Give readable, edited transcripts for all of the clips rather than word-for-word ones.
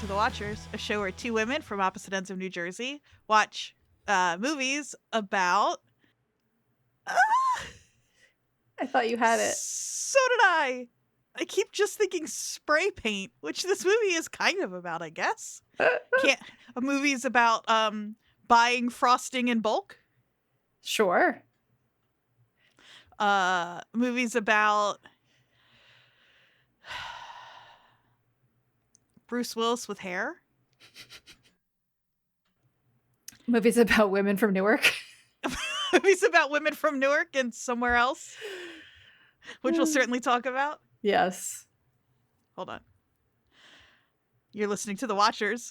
to The Watchers, a show where two women from opposite ends of New Jersey watch movies about... I thought you had it. So did I. I keep just thinking spray paint, which this movie is kind of about, I guess. A movie is about buying frosting in bulk. Sure. Movies about Bruce Willis with hair. Movies about women from Newark. Movies about women from Newark and somewhere else, which we'll certainly talk about. Yes. Hold on. You're listening to The Watchers.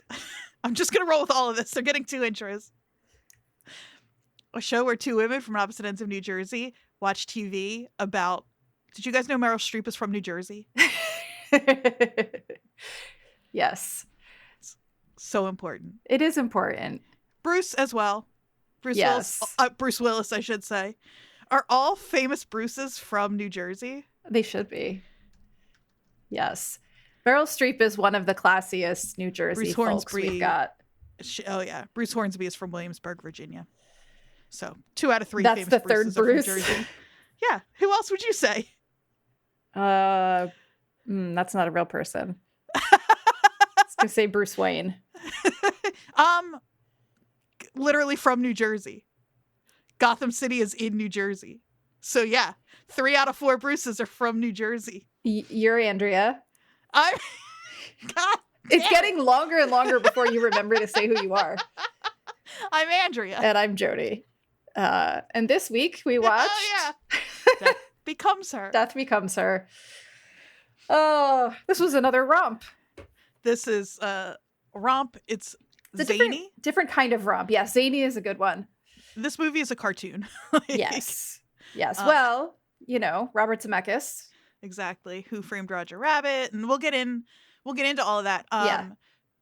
I'm just going to roll with all of this. They're getting two intros. A show where two women from opposite ends of New Jersey watch TV about... Did you guys know Meryl Streep is from New Jersey? Yes. It's so important. It is important. Bruce as well. Yes. Bruce Willis, I should say. Are all famous Bruces from New Jersey? They should be. Yes. Meryl Streep is one of the classiest New Jersey folks we've got. Oh, yeah. Bruce Hornsby is from Williamsburg, Virginia. So 2 out of 3 That's famous the third Bruces Bruce. are from New Jersey. Yeah. Who else would you say? That's not a real person. I was going to say Bruce Wayne. Literally from New Jersey. Gotham City is in New Jersey. So yeah, 3 out of 4 Bruces are from New Jersey. You're Andrea. God it's getting longer and longer before you remember to say who you are. I'm Andrea. And I'm Jodie. And this week we watched... Oh, yeah. Death Becomes Her. Death Becomes Her. Oh, this was another romp. This is romp. It's zany. Different kind of romp. Yeah, zany is a good one. This movie is a cartoon. Yes. Well, Robert Zemeckis. Exactly. Who Framed Roger Rabbit, and we'll get into all of that.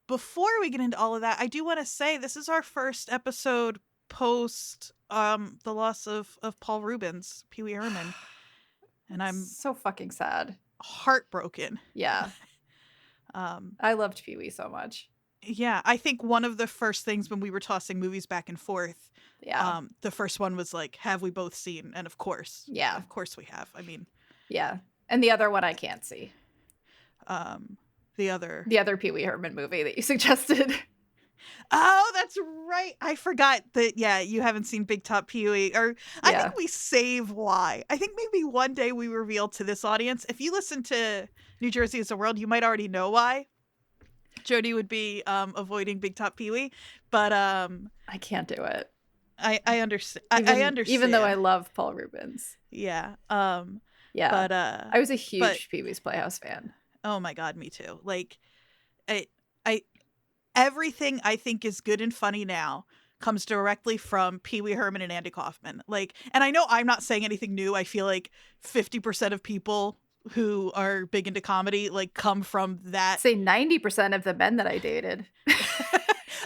Before we get into all of that, I do want to say this is our first episode post the loss of Paul Rubens, Pee Wee Herman, and I'm so fucking sad, heartbroken. Yeah. I loved Pee Wee so much. Yeah, I think one of the first things when we were tossing movies back and forth, the first one was like, have we both seen? And of course, of course we have. I mean, yeah. And the other one I can't see. The other Pee Wee Herman movie that you suggested. Oh, that's right. I forgot that. Yeah, you haven't seen Big Top Pee Wee, or I think we save why. I think maybe one day we reveal to this audience. If you listen to New Jersey is a World, you might already know why Jodie would be avoiding Big Top Pee Wee, but I can't do it. I understand. I understand, even though I love Paul Rubens. Yeah. Yeah. But I was a huge Pee Wee's Playhouse fan. Oh my God, me too. Like, I everything I think is good and funny now comes directly from Pee Wee Herman and Andy Kaufman. Like, and I know I'm not saying anything new. I feel like 50% of people who are big into comedy like come from that. Say 90% of the men that I dated.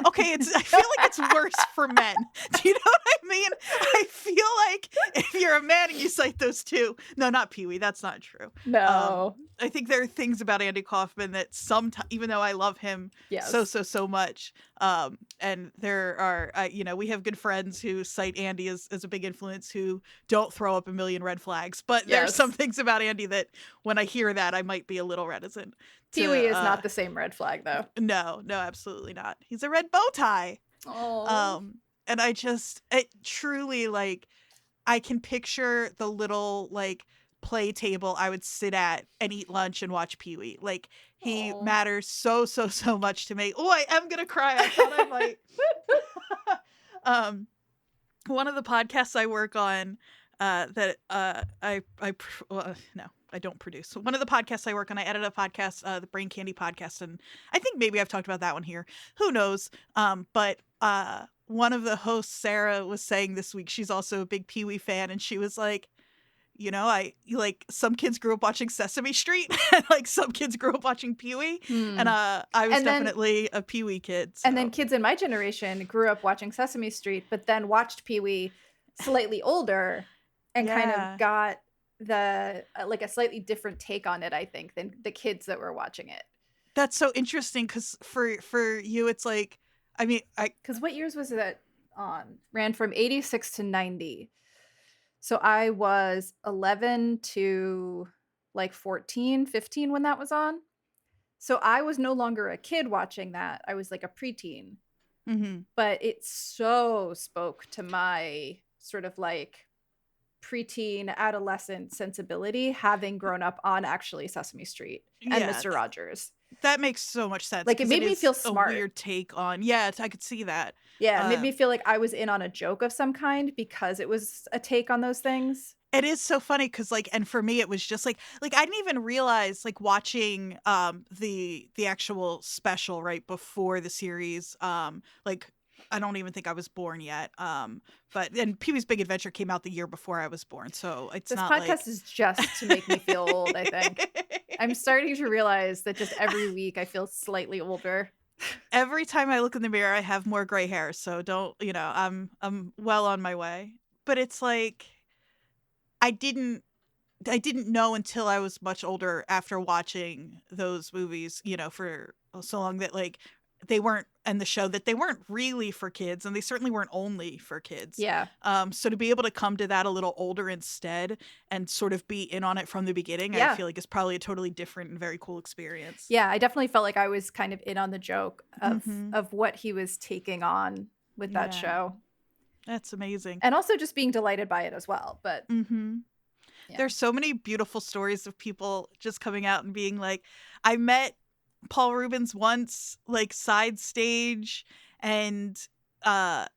Okay, I feel like it's worse for men. Do you know what I mean? I feel like if you're a man and you cite those two, no, not Pee Wee, that's not true. No. I think there are things about Andy Kaufman that sometimes, even though I love him so much, and there are, we have good friends who cite Andy as a big influence who don't throw up a million red flags. But there are some things about Andy that when I hear that, I might be a little reticent. Pee Wee is not the same red flag, though. No, absolutely not. He's a red bow tie. Oh. And it truly, like, I can picture the little, like, play table I would sit at and eat lunch and watch Pee Wee. Like, he matters so much to me. Oh, I am gonna cry. I thought I might. One of the podcasts I work on that I don't produce. One of the podcasts I work on, I edit a podcast, the Brain Candy podcast, and I think maybe I've talked about that one here. Who knows? But one of the hosts, Sarah, was saying this week she's also a big Pee Wee fan, and she was like, some kids grew up watching Sesame Street, and like some kids grew up watching Pee Wee, and I was definitely a Pee Wee kid. So. And then kids in my generation grew up watching Sesame Street, but then watched Pee Wee slightly older, and kind of got the a slightly different take on it, I think, than the kids that were watching it. That's so interesting because for you, it's like, I mean, because what years was that on? Ran from 86 to 90. So I was 11 to like 14, 15 when that was on. So I was no longer a kid watching that. I was like a preteen. Mm-hmm. But it so spoke to my sort of like preteen adolescent sensibility, having grown up on actually Sesame Street and Mr. Rogers. That makes so much sense. Like, it made me feel smart. A weird take on, I could see that. Yeah, it made me feel like I was in on a joke of some kind because it was a take on those things. It is so funny because like, and for me it was just like I didn't even realize, like, watching the actual special right before the series, like, I don't even think I was born yet, but and Pee-wee's Big Adventure came out the year before I was born, so it's this not podcast like... is just to make me feel old. I think I'm starting to realize that just every week I feel slightly older. Every time I look in the mirror I have more gray hair, so don't, I'm well on my way. But it's like I didn't know until I was much older after watching those movies, for so long, that like they weren't, and the show, that they weren't really for kids, and they certainly weren't only for kids. Yeah. So to be able to come to that a little older instead and sort of be in on it from the beginning, I feel like is probably a totally different and very cool experience. Yeah, I definitely felt like I was kind of in on the joke of what he was taking on with that show. That's amazing. And also just being delighted by it as well. But there's so many beautiful stories of people just coming out and being like, I met Paul Rubens once, like, side stage, and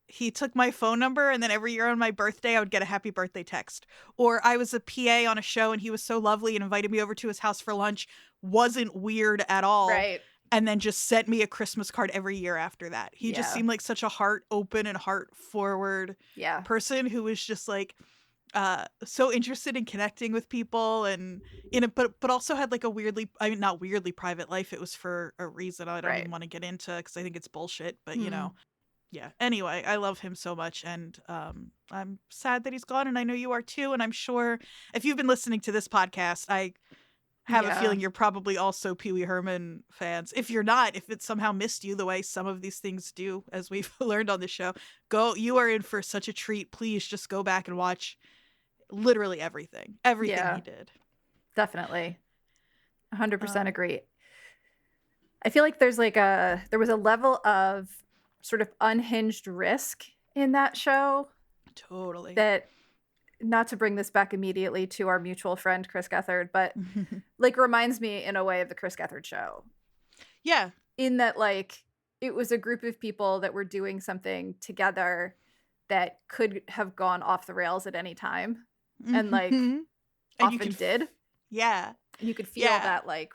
he took my phone number, and then every year on my birthday I would get a happy birthday text. Or I was a PA on a show and he was so lovely and invited me over to his house for lunch, wasn't weird at all. Right. And then just sent me a Christmas card every year after that. He just seemed like such a heart open and heart forward person who was just like so interested in connecting with people, and but also had like a weirdly, I mean, not weirdly private life. It was for a reason I don't even want to get into because I think it's bullshit. But anyway, I love him so much, and I'm sad that he's gone, and I know you are too. And I'm sure if you've been listening to this podcast, I have a feeling you're probably also Pee Wee Herman fans. If you're not, if it somehow missed you the way some of these things do, as we've learned on this show, you are in for such a treat. Please just go back and watch literally everything he did. Definitely. 100% agree. I feel like there was a level of sort of unhinged risk in that show. Totally. That, not to bring this back immediately to our mutual friend Chris Gethard, but like reminds me in a way of the Chris Gethard show. Yeah. In that, like, it was a group of people that were doing something together that could have gone off the rails at any time. And like often did. Yeah. And you could feel that like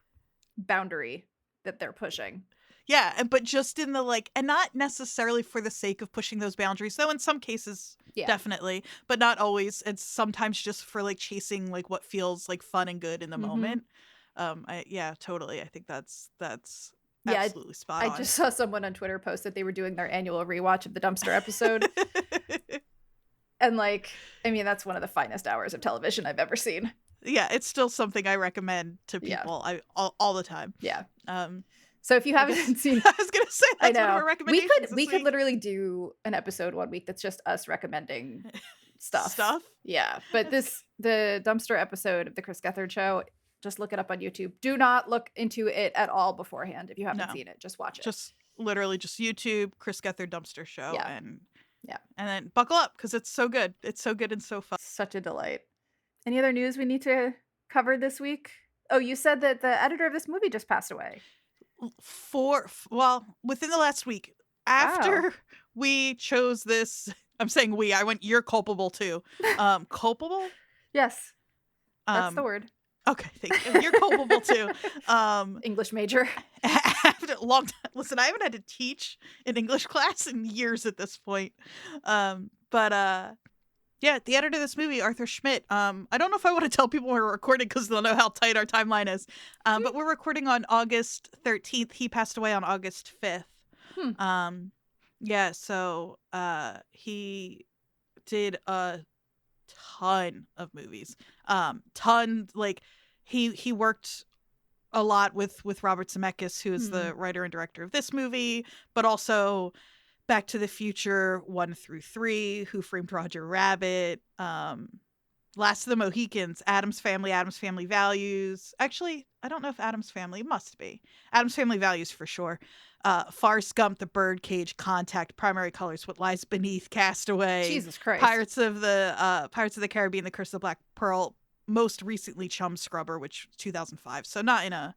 boundary that they're pushing. Yeah, but just in the like, and not necessarily for the sake of pushing those boundaries, though in some cases, definitely, but not always. It's sometimes just for like chasing like what feels like fun and good in the moment. Totally. I think that's absolutely spot on. I just saw someone on Twitter post that they were doing their annual rewatch of the Dumpster episode. And like, I mean, that's one of the finest hours of television I've ever seen. Yeah, it's still something I recommend to people all the time. Yeah. So if you haven't seen, I was gonna say that's one of our recommendations. We could literally do an episode one week that's just us recommending stuff. Yeah, but the Dumpster episode of the Chris Gethard show, just look it up on YouTube. Do not look into it at all beforehand if you haven't seen it. Just watch it. Just literally just YouTube Chris Gethard Dumpster show, and then buckle up because it's so good. It's so good and so fun. Such a delight. Any other news we need to cover this week? Oh, you said that the editor of this movie just passed away. Within the last week, after we chose this, I'm saying we, I went, you're culpable too. Culpable? Yes. That's the word. Okay, thank you. You're culpable too. English major. After a long time. Listen, I haven't had to teach an English class in years at this point. Yeah, the editor of this movie, Arthur Schmidt. I don't know if I want to tell people we're recording because they'll know how tight our timeline is. But we're recording on August 13th. He passed away on August 5th. So he did a ton of movies. He worked a lot with Robert Zemeckis, who is the writer and director of this movie, but also Back to the Future 1 through 3, Who Framed Roger Rabbit, Last of the Mohicans, Addams Family Values. Actually, I don't know if Addams Family must be. Addams Family Values for sure. Forrest Gump, The Birdcage, Contact, Primary Colors, What Lies Beneath, Castaway, Jesus Christ, Pirates of the Caribbean, The Curse of the Black Pearl. Most recently, Chum Scrubber, which was 2005. So not in a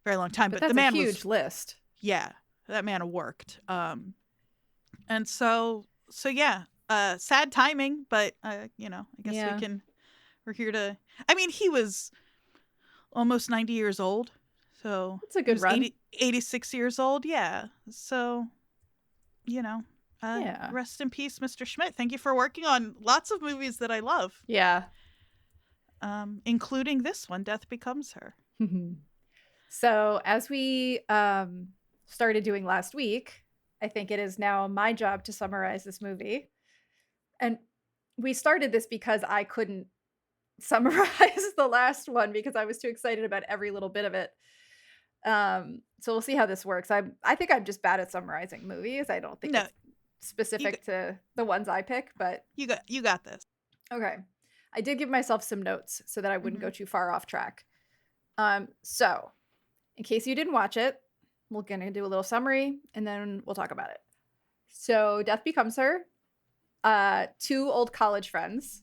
very long time, but that's the man a huge was, list. Yeah, that man worked. And so yeah, sad timing, but you know, I guess we're here to. I mean, he was almost 90 years old, so it's a good run. 86 years old, yeah. So, you know, rest in peace, Mr. Schmidt. Thank you for working on lots of movies that I love. Yeah. Including this one, Death Becomes Her. So, as we started doing last week, I think it is now my job to summarize this movie. And we started this because I couldn't summarize the last one because I was too excited about every little bit of it. So we'll see how this works. I think I'm just bad at summarizing movies. I don't think it's specific to the ones I pick, but you got this. Okay. I did give myself some notes so that I wouldn't go too far off track. So in case you didn't watch it, we're gonna do a little summary and then we'll talk about it. So Death Becomes Her. 2 old college friends.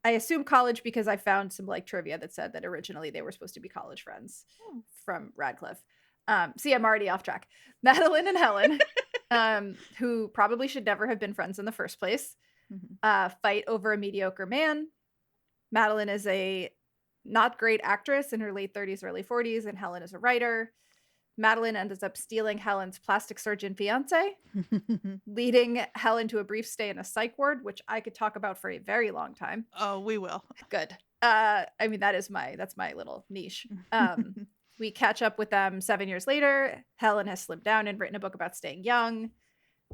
I assume college because I found some like trivia that said that originally they were supposed to be college friends from Radcliffe. So yeah, I'm already off track. Madeline and Helen, who probably should never have been friends in the first place, fight over a mediocre man. Madeline is a not great actress in her late 30s, early 40s, and Helen is a writer. Madeline ends up stealing Helen's plastic surgeon fiance, leading Helen to a brief stay in a psych ward, which I could talk about for a very long time. Oh, we will. Good. I mean, that's my little niche. We catch up with them 7 years later. Helen has slimmed down and written a book about staying young.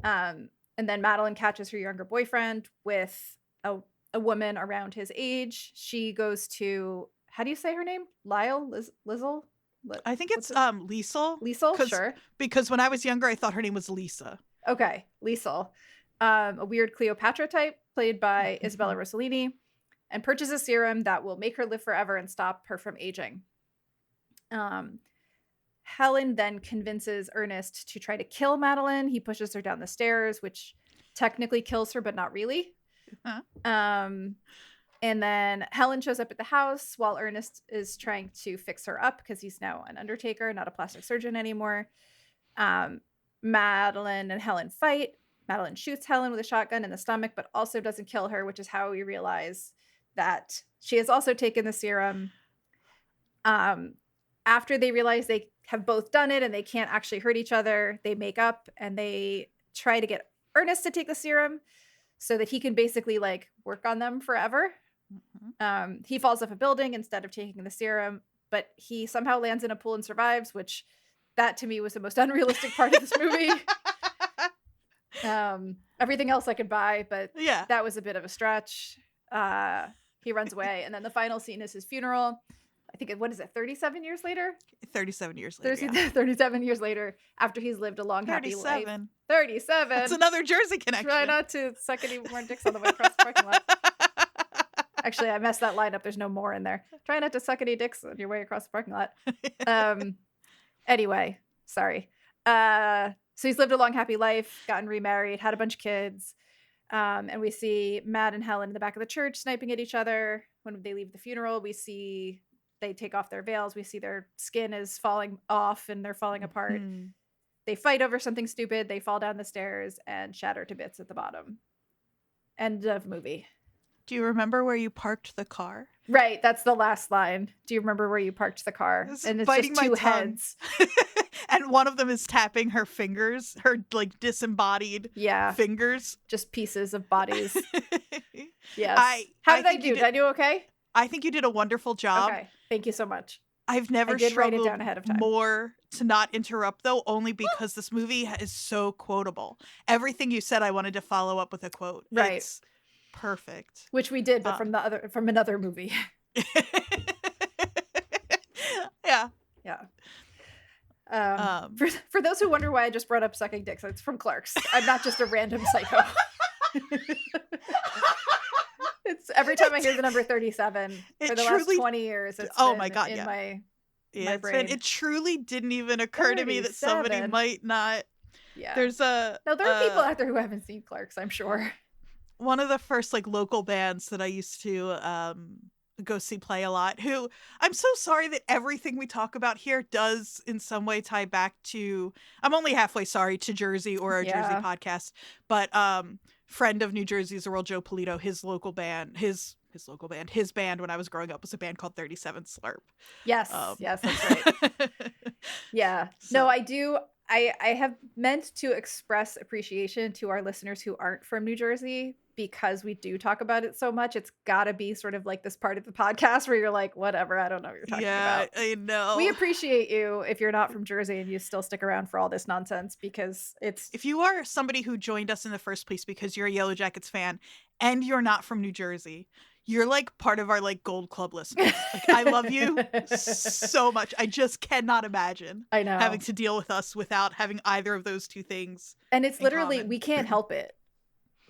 And then Madeline catches her younger boyfriend with a woman around his age. She goes to, how do you say her name? Lizzle? I think it's Liesel. Liesel, sure. Because when I was younger, I thought her name was Lisa. Okay, Liesel. A weird Cleopatra type played by Isabella Rossellini, and purchases a serum that will make her live forever and stop her from aging. Helen then convinces Ernest to try to kill Madeline. He pushes her down the stairs, which technically kills her, but not really. And then Helen shows up at the house while Ernest is trying to fix her up because he's now an undertaker, not a plastic surgeon anymore. Madeline and Helen fight. Madeline shoots Helen with a shotgun in the stomach, but also doesn't kill her, which is how we realize that she has also taken the serum. After they realize they have both done it and they can't actually hurt each other, they make up and they try to get Ernest to take the serum so that he can basically like work on them forever. He falls off a building instead of taking the serum, but he somehow lands in a pool and survives, which that to me was the most unrealistic part of this movie. Everything else I could buy, but that was a bit of a stretch. He runs away, and then the final scene is his funeral. I think, what is it, 37 years later? 37 years later, 37 years later, after he's lived a long, happy life. 37. That's another Jersey connection. Try not to suck any more dicks on the way across the parking lot. Actually, I messed that line up. There's no more in there. Try not to suck any dicks on your way across the parking lot. Anyway, sorry. So he's lived a long, happy life, gotten remarried, had a bunch of kids. And we see Matt and Helen in the back of the church sniping at each other. When they leave the funeral, we see they take off their veils. We see their skin is falling off and they're falling apart. They fight over something stupid. They fall down the stairs and shatter to bits at the bottom. End of movie. Do you remember where you parked the car? Right. That's the last line. Do you remember where you parked the car? And it's just 2 heads. And one of them is tapping her fingers, her like disembodied fingers. Just pieces of bodies. Yes. How did I do? Did I do okay? I think you did a wonderful job. Okay. Thank you so much. I've never struggled write it down ahead of time. more to not interrupt, though, only because this movie is so quotable. Everything you said, I wanted to follow up with a quote. Right. It's perfect. Which we did, but from another movie. Yeah. Yeah. Um, For those who wonder why I just brought up sucking dicks, it's from Clerks. I'm not just a random psycho. It's every time I hear the number 37 for the last 20 years, it's oh been my God, in yeah. my brain. It truly didn't even occur to me that somebody 37. might not. Yeah. There's No, there are people out there who haven't seen Clerks, I'm sure. One of the first like local bands that I used to go see play a lot, who I'm so sorry that everything we talk about here does in some way tie back to, I'm only halfway sorry, to Jersey or our Jersey podcast, but friend of New Jersey's Earl Joe Polito, his band when I was growing up was a band called 37 Slurp. Yes, yes, that's right. Yeah. So. No, I do. I have meant to express appreciation to our listeners who aren't from New Jersey, because we do talk about it so much. It's got to be sort of like this part of the podcast where you're like, whatever, I don't know what you're talking about. Yeah, I know. We appreciate you if you're not from Jersey and you still stick around for all this nonsense, because it's... If you are somebody who joined us in the first place because you're a Yellowjackets fan and you're not from New Jersey, you're like part of our like Gold Club listeners. Like, I love you so much. I just cannot imagine having to deal with us without having either of those two things. And it's literally, we can't help it.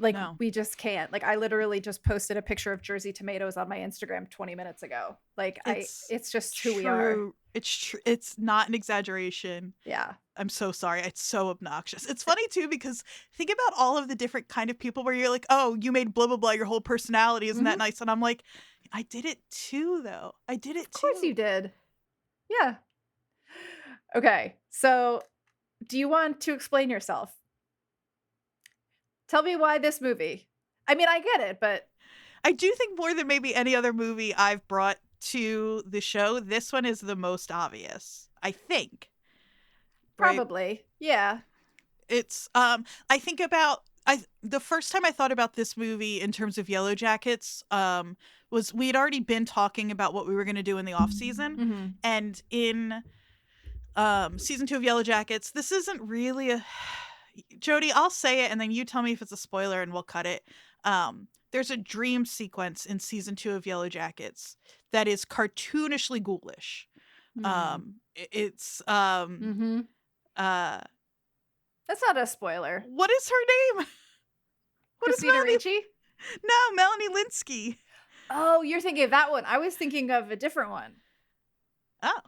Like, no. We just can't. Like, I literally just posted a picture of Jersey tomatoes on my Instagram 20 minutes ago. Like, it's just who we are. It's true. It's not an exaggeration. Yeah. I'm so sorry. It's so obnoxious. It's funny too, because think about all of the different kind of people where you're like, oh, you made blah, blah, blah your whole personality. Isn't that nice? And I'm like, I did it too, though. I did it too. Of course you did. Yeah. Okay. So do you want to explain yourself? Tell me why this movie. I mean, I get it, but... I do think more than maybe any other movie I've brought to the show, this one is the most obvious, I think. Probably. Right? Yeah. It's, I think about... the first time I thought about this movie in terms of Yellowjackets was we'd already been talking about what we were going to do in the off-season. Mm-hmm. And in season 2 of Yellowjackets, this isn't really a... Jodie, I'll say it and then you tell me if it's a spoiler and we'll cut it. There's a dream sequence in season 2 of Yellowjackets that is cartoonishly ghoulish. It's that's not a spoiler. What is her name? Christina Ricci? No, Melanie Linsky. Oh, you're thinking of that one. I was thinking of a different one. Oh.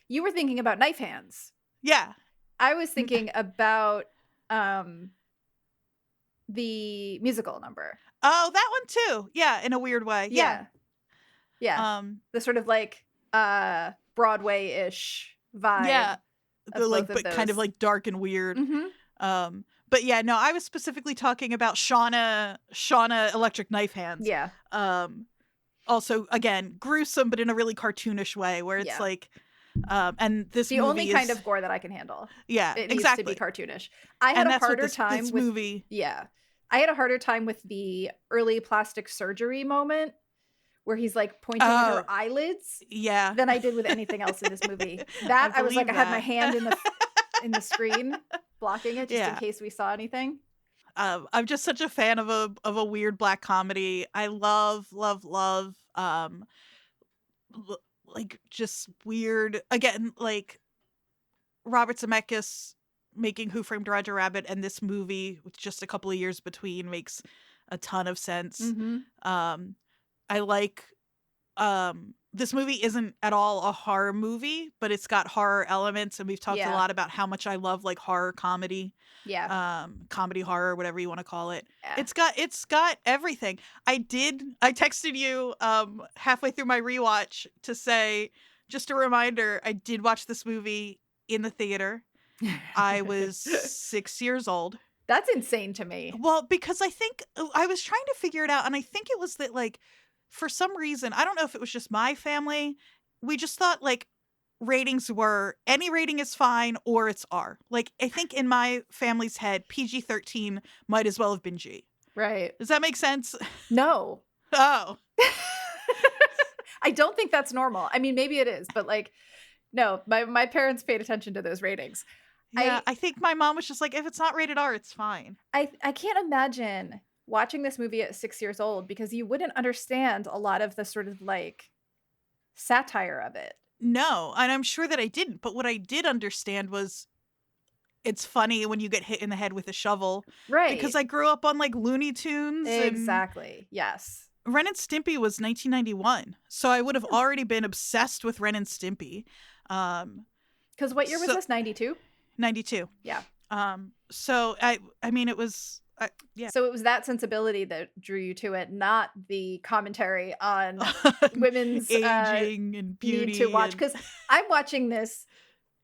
You were thinking about Knife Hands. Yeah. I was thinking about the musical number. Oh, that one too. Yeah, in a weird way. Yeah. The sort of like Broadway-ish vibe. Yeah. But kind of like dark and weird. Mm-hmm. But yeah, no, I was specifically talking about Shauna Electric Knife Hands. Yeah. Also, again, gruesome, but in a really cartoonish way, where it's like, and this the only kind of gore that I can handle. Yeah, it needs to be cartoonish. I had a harder time with movie. Yeah, I had a harder time with the early plastic surgery moment where he's like pointing at her eyelids. Yeah, than I did with anything else in this movie. That I was like, I had my hand in the screen blocking it just in case we saw anything. I'm just such a fan of a weird black comedy. I love like just weird, again, like Robert Zemeckis making Who Framed Roger Rabbit and this movie with just a couple of years between makes a ton of sense. I like this movie isn't at all a horror movie, but it's got horror elements, and we've talked a lot about how much I love like horror comedy. Comedy horror, whatever you want to call it. Yeah. It's got everything. I texted you halfway through my rewatch to say, just a reminder, I did watch this movie in the theater. I was 6 years old. That's insane to me. Well, because I think I was trying to figure it out, and I think it was that like for some reason, I don't know if it was just my family, we just thought like ratings were any rating is fine or it's R. Like I think in my family's head, PG-13 might as well have been G. Right. Does that make sense? No. Oh. I don't think that's normal. I mean, maybe it is, but like, no, my parents paid attention to those ratings. Yeah, I think my mom was just like, if it's not rated R, it's fine. I can't imagine watching this movie at 6 years old because you wouldn't understand a lot of the sort of like satire of it. No, and I'm sure that I didn't. But what I did understand was it's funny when you get hit in the head with a shovel. Right. Because I grew up on like Looney Tunes. Exactly. Yes. Ren and Stimpy was 1991. So I would have already been obsessed with Ren and Stimpy. Because what year was this? 92? 92. Yeah. So I mean, it was... yeah. So it was that sensibility that drew you to it, not the commentary on women's aging and beauty need to watch. Because I'm watching this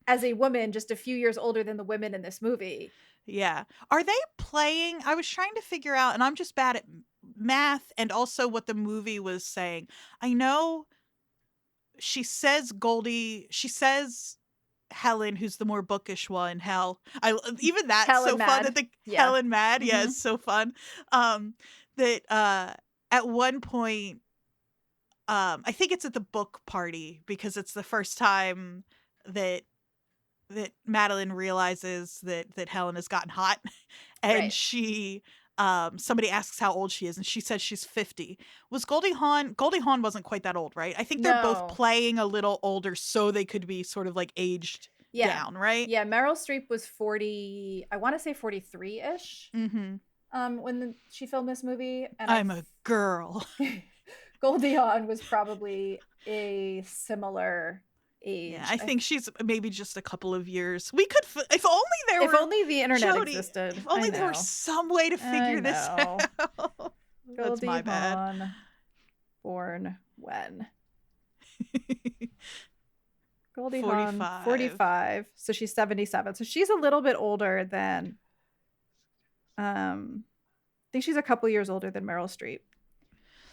as a woman just a few years older than the women in this movie. Yeah. Are they playing? I was trying to figure out, and I'm just bad at math and also what the movie was saying. I know she says Helen, who's the more bookish one. Even that's Helen so Mad. fun that Helen Mad. Mm-hmm. Yeah, it's so fun. That at one point, I think it's at the book party because it's the first time that Madeline realizes that Helen has gotten hot, and she somebody asks how old she is, and she says she's 50. Was Goldie Hawn wasn't quite that old, right? I think they're both playing a little older so they could be sort of like aged down, right? Yeah, Meryl Streep was 40, I want to say 43-ish when she filmed this movie. And I'm a girl. Goldie Hawn was probably a similar age. Yeah, I think she's maybe just a couple of years. We could, if only the internet Jodie, existed. If only there was some way to figure this out. That's my bad. Hawn, born when? Goldie 45. Hawn, 45. So she's 77. So she's a little bit older than, I think she's a couple years older than Meryl Streep.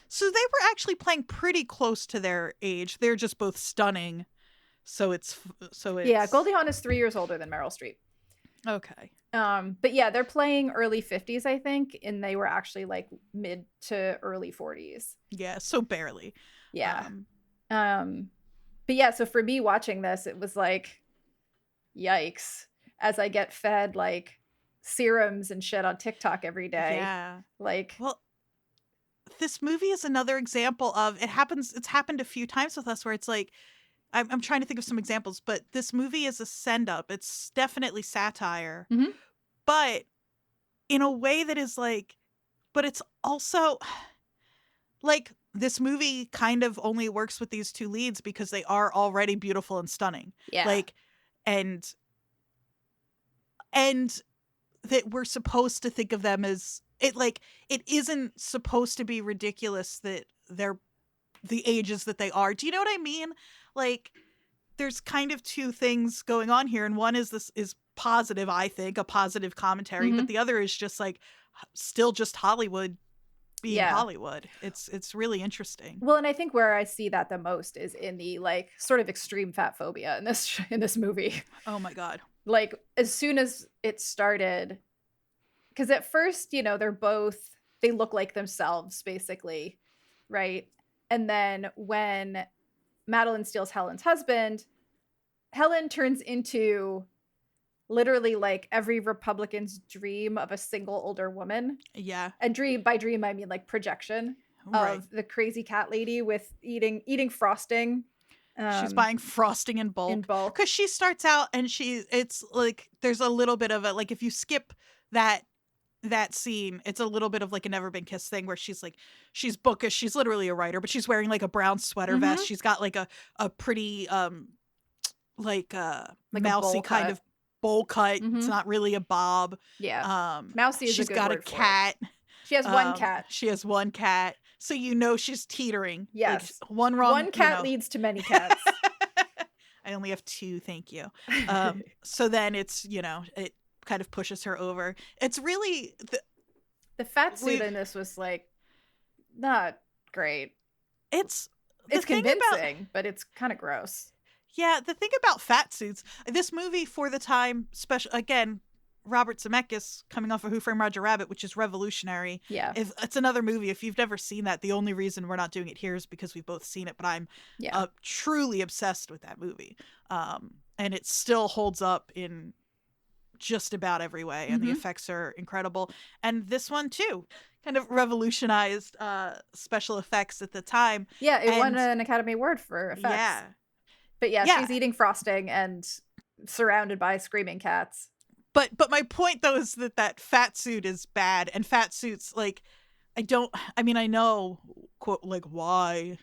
So they were actually playing pretty close to their age. They're just both stunning. So it's yeah, Goldie Hawn is 3 years older than Meryl Streep. Okay. But yeah, they're playing early 50s, I think, and they were actually like mid to early 40s. Yeah, so barely. Yeah. But yeah, so for me watching this, it was like, yikes, as I get fed like serums and shit on TikTok every day. Yeah. Like, well, this movie is another example of it's happened a few times with us where it's like, I'm trying to think of some examples, but this movie is a send up. It's definitely satire, but in a way that is like, but it's also like this movie kind of only works with these two leads because they are already beautiful and stunning. Yeah. Like, and that we're supposed to think of them as it isn't supposed to be ridiculous that they're the ages that they are. Do you know what I mean? Like, there's kind of two things going on here, and one is positive, I think, a positive commentary, but the other is just like still just Hollywood being Hollywood. It's really interesting. Well, and I think where I see that the most is in the like sort of extreme fat phobia in this movie. Oh my god. Like, as soon as it started, because at first, you know, they look like themselves basically, right? And then when Madeline steals Helen's husband, Helen turns into literally like every Republican's dream of a single older woman. Yeah. And by dream, I mean like projection of the crazy cat lady with eating frosting. She's buying frosting in bulk. Because she starts out and it's like, there's a little bit of it. Like, if you skip that scene, it's a little bit of like a Never Been Kissed thing where she's bookish. She's literally a writer, but she's wearing like a brown sweater vest. She's got like a pretty like mousy kind of bowl cut. It's not really a bob. Yeah. Mousy is she's a good got word a cat. She has one cat. She has one cat. So you know she's teetering. Yes. Like, one cat leads to many cats. I only have two, thank you. So then it's, it kind of pushes her over. It's really the fat suit in this was like not great. It's convincing, but it's kind of gross. Yeah, the thing about fat suits, this movie for the time, special again, Robert Zemeckis coming off of Who Framed Roger Rabbit, which is revolutionary. Yeah, it's another movie. If you've never seen that, the only reason we're not doing it here is because we've both seen it. But I'm truly obsessed with that movie, and it still holds up in just about every way, and the effects are incredible. And this one too kind of revolutionized special effects at the time. Yeah, it won an Academy Award for effects. Yeah. But yeah, she's eating frosting and surrounded by screaming cats. But my point though is that fat suit is bad, and fat suits, like, I know, quote, like, why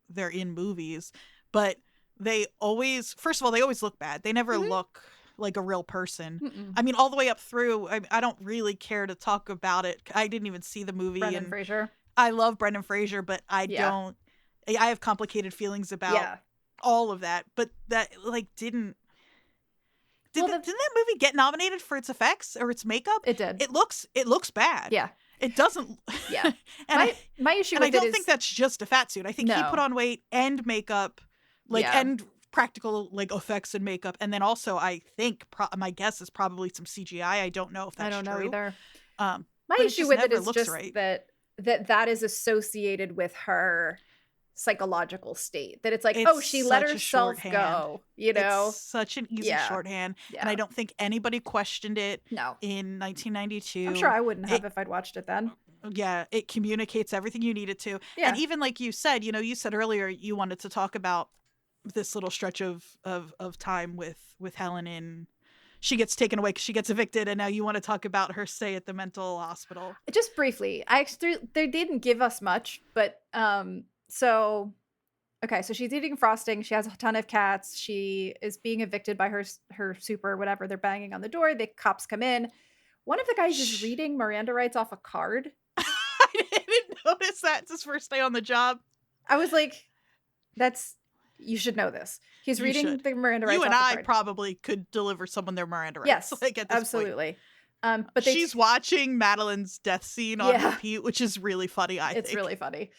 they're in movies, but they always, first of all, they always look bad. They never look like a real person. Mm-mm. I mean, all the way up through, I don't really care to talk about it. I didn't even see the movie. Brendan Fraser. I love Brendan Fraser, but I have complicated feelings about all of that. But that, like, didn't that movie get nominated for its effects or its makeup? It did. It looks bad. Yeah. It doesn't. Yeah. And my issue with I don't think that's just a fat suit. I think he put on weight and makeup, and practical, like, effects and makeup, and then also I think my guess is probably some CGI. I don't know if that's true. I don't know either. My issue with it is just that is associated with her psychological state. That it's like, she let herself go. You know, it's such an easy shorthand, and I don't think anybody questioned it. No. In 1992, I'm sure I wouldn't have if I'd watched it then. Yeah, it communicates everything you need it to. Yeah. And even like you said, you said earlier you wanted to talk about this little stretch of time with Helen in. She gets taken away because she gets evicted, and now you want to talk about her stay at the mental hospital. Just briefly, they didn't give us much, but so she's eating frosting. She has a ton of cats. She is being evicted by her super, whatever. They're banging on the door. The cops come in. One of the guys is reading Miranda rights off a card. I didn't notice that. It's his first day on the job. I was like, you should know this. He's reading the Miranda rights. You and off I the card. probably could deliver someone their Miranda rights. Yes, like at this absolutely. Point. But she's watching Madeline's death scene on repeat, which is really funny. It's really funny.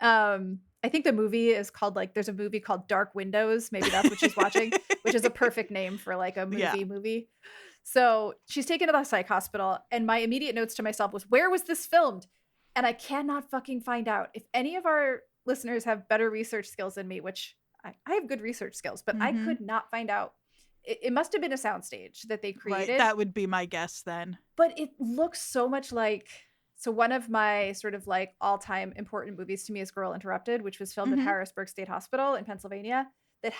I think the movie is called, like, there's a movie called Dark Windows. Maybe that's what she's watching, which is a perfect name for, like, a movie. So she's taken to the psych hospital, and my immediate notes to myself was, where was this filmed? And I cannot fucking find out. If any of our listeners have better research skills than me, which I have good research skills, but I could not find out. It must have been a soundstage that they created. Right, that would be my guess then. But it looks so much like... So one of my sort of, like, all-time important movies to me is Girl Interrupted, which was filmed at Harrisburg State Hospital in Pennsylvania. It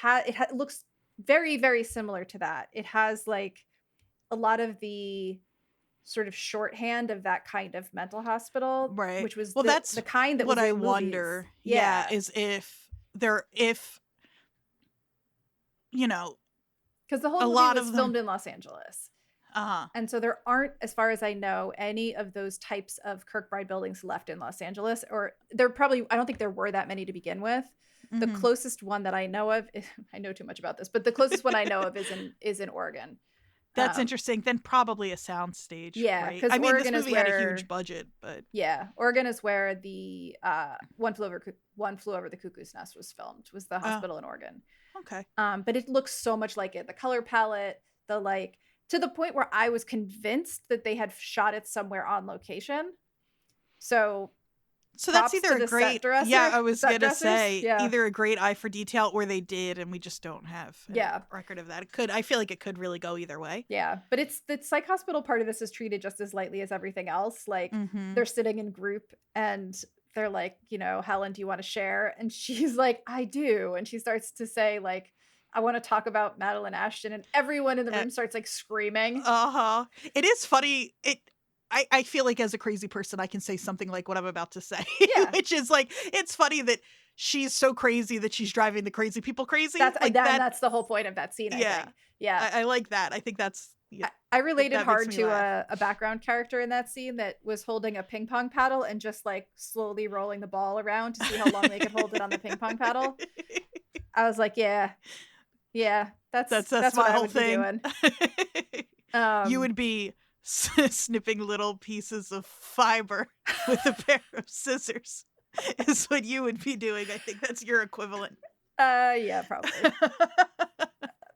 looks very, very similar to that. It has, like, a lot of the sort of shorthand of that kind of mental hospital, right? Which was that's the kind that what was I in wonder. Movies. Yeah, is if because the whole movie was filmed in Los Angeles. And so there aren't, as far as I know, any of those types of Kirkbride buildings left in Los Angeles, or I don't think there were that many to begin with. The closest one that I know of, I know too much about this, but the closest one I know of is in Oregon. That's interesting. Then probably a soundstage. Yeah, right? because Oregon this movie had a huge budget, but Oregon is where the One Flew Over the Cuckoo's Nest was filmed. Was the hospital in Oregon? Okay. But it looks so much like it. The color palette, to the point where I was convinced that they had shot it somewhere on location. So that's either a great I was gonna say yeah. either a great eye for detail, or they did and we just don't have a record of that. I feel like it could really go either way. Yeah, but it's the psych hospital part of this is treated just as lightly as everything else. Like they're sitting in group and they're like, Helen, do you want to share? And she's like, I do. And she starts to say, like, I want to talk about Madeline Ashton, and everyone in the room starts, like, screaming. It is funny. I feel like as a crazy person, I can say something like what I'm about to say, which is like, it's funny that she's so crazy that she's driving the crazy people crazy. That's the whole point of that scene. I think. Yeah. I like that. I think that's. Yeah, I related hard to a background character in that scene that was holding a ping pong paddle and just, like, slowly rolling the ball around to see how long they could hold it on the ping pong paddle. I was like, yeah, that's my what whole thing. Be doing. You would be snipping little pieces of fiber with a pair of scissors is what you would be doing. I think that's your equivalent. Yeah, probably.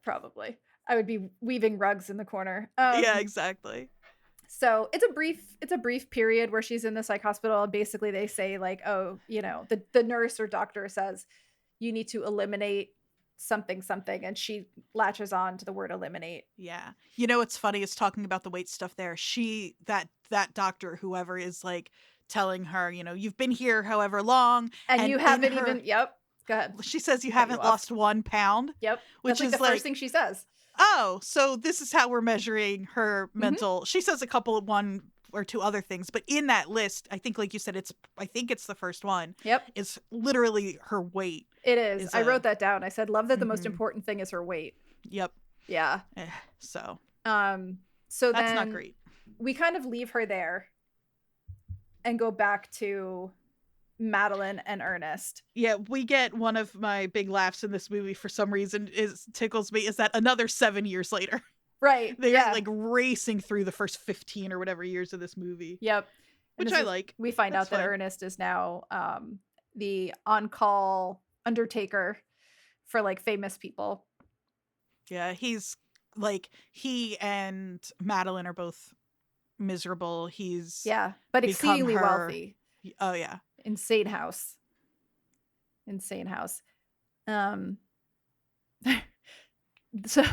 Probably. I would be weaving rugs in the corner. Yeah, exactly. So it's a brief period where she's in the psych hospital, and basically they say, like, oh, the nurse or doctor says you need to eliminate something, and she latches on to the word eliminate. Yeah. What's funny is talking about the weight stuff there. That doctor, whoever, is, like, telling her, you've been here however long. And you haven't even, Go ahead. She says you Cut haven't you off. lost 1 pound. Yep. Which That's is the first thing she says. Oh, so this is how we're measuring her mental. She says a couple of 1 or 2 other things, but in that list, I think, like you said, I think it's the first one. Yep. It's literally her weight. It is. I wrote that down. I said, love that the most Mhm. important thing is her weight. Yep. Yeah. So so that's then not great. We kind of leave her there and go back to Madeline and Ernest. Yeah, we get one of my big laughs in this movie for some reason tickles me is that another 7 years later. Right. They're like racing through the first 15 or whatever years of this movie. Yep. Which I like. We find That's out that fun. Ernest is now the on-call undertaker for like famous people. Yeah, he's like, he and Madeline are both miserable. He's but exceedingly wealthy. Oh yeah. Insane house. So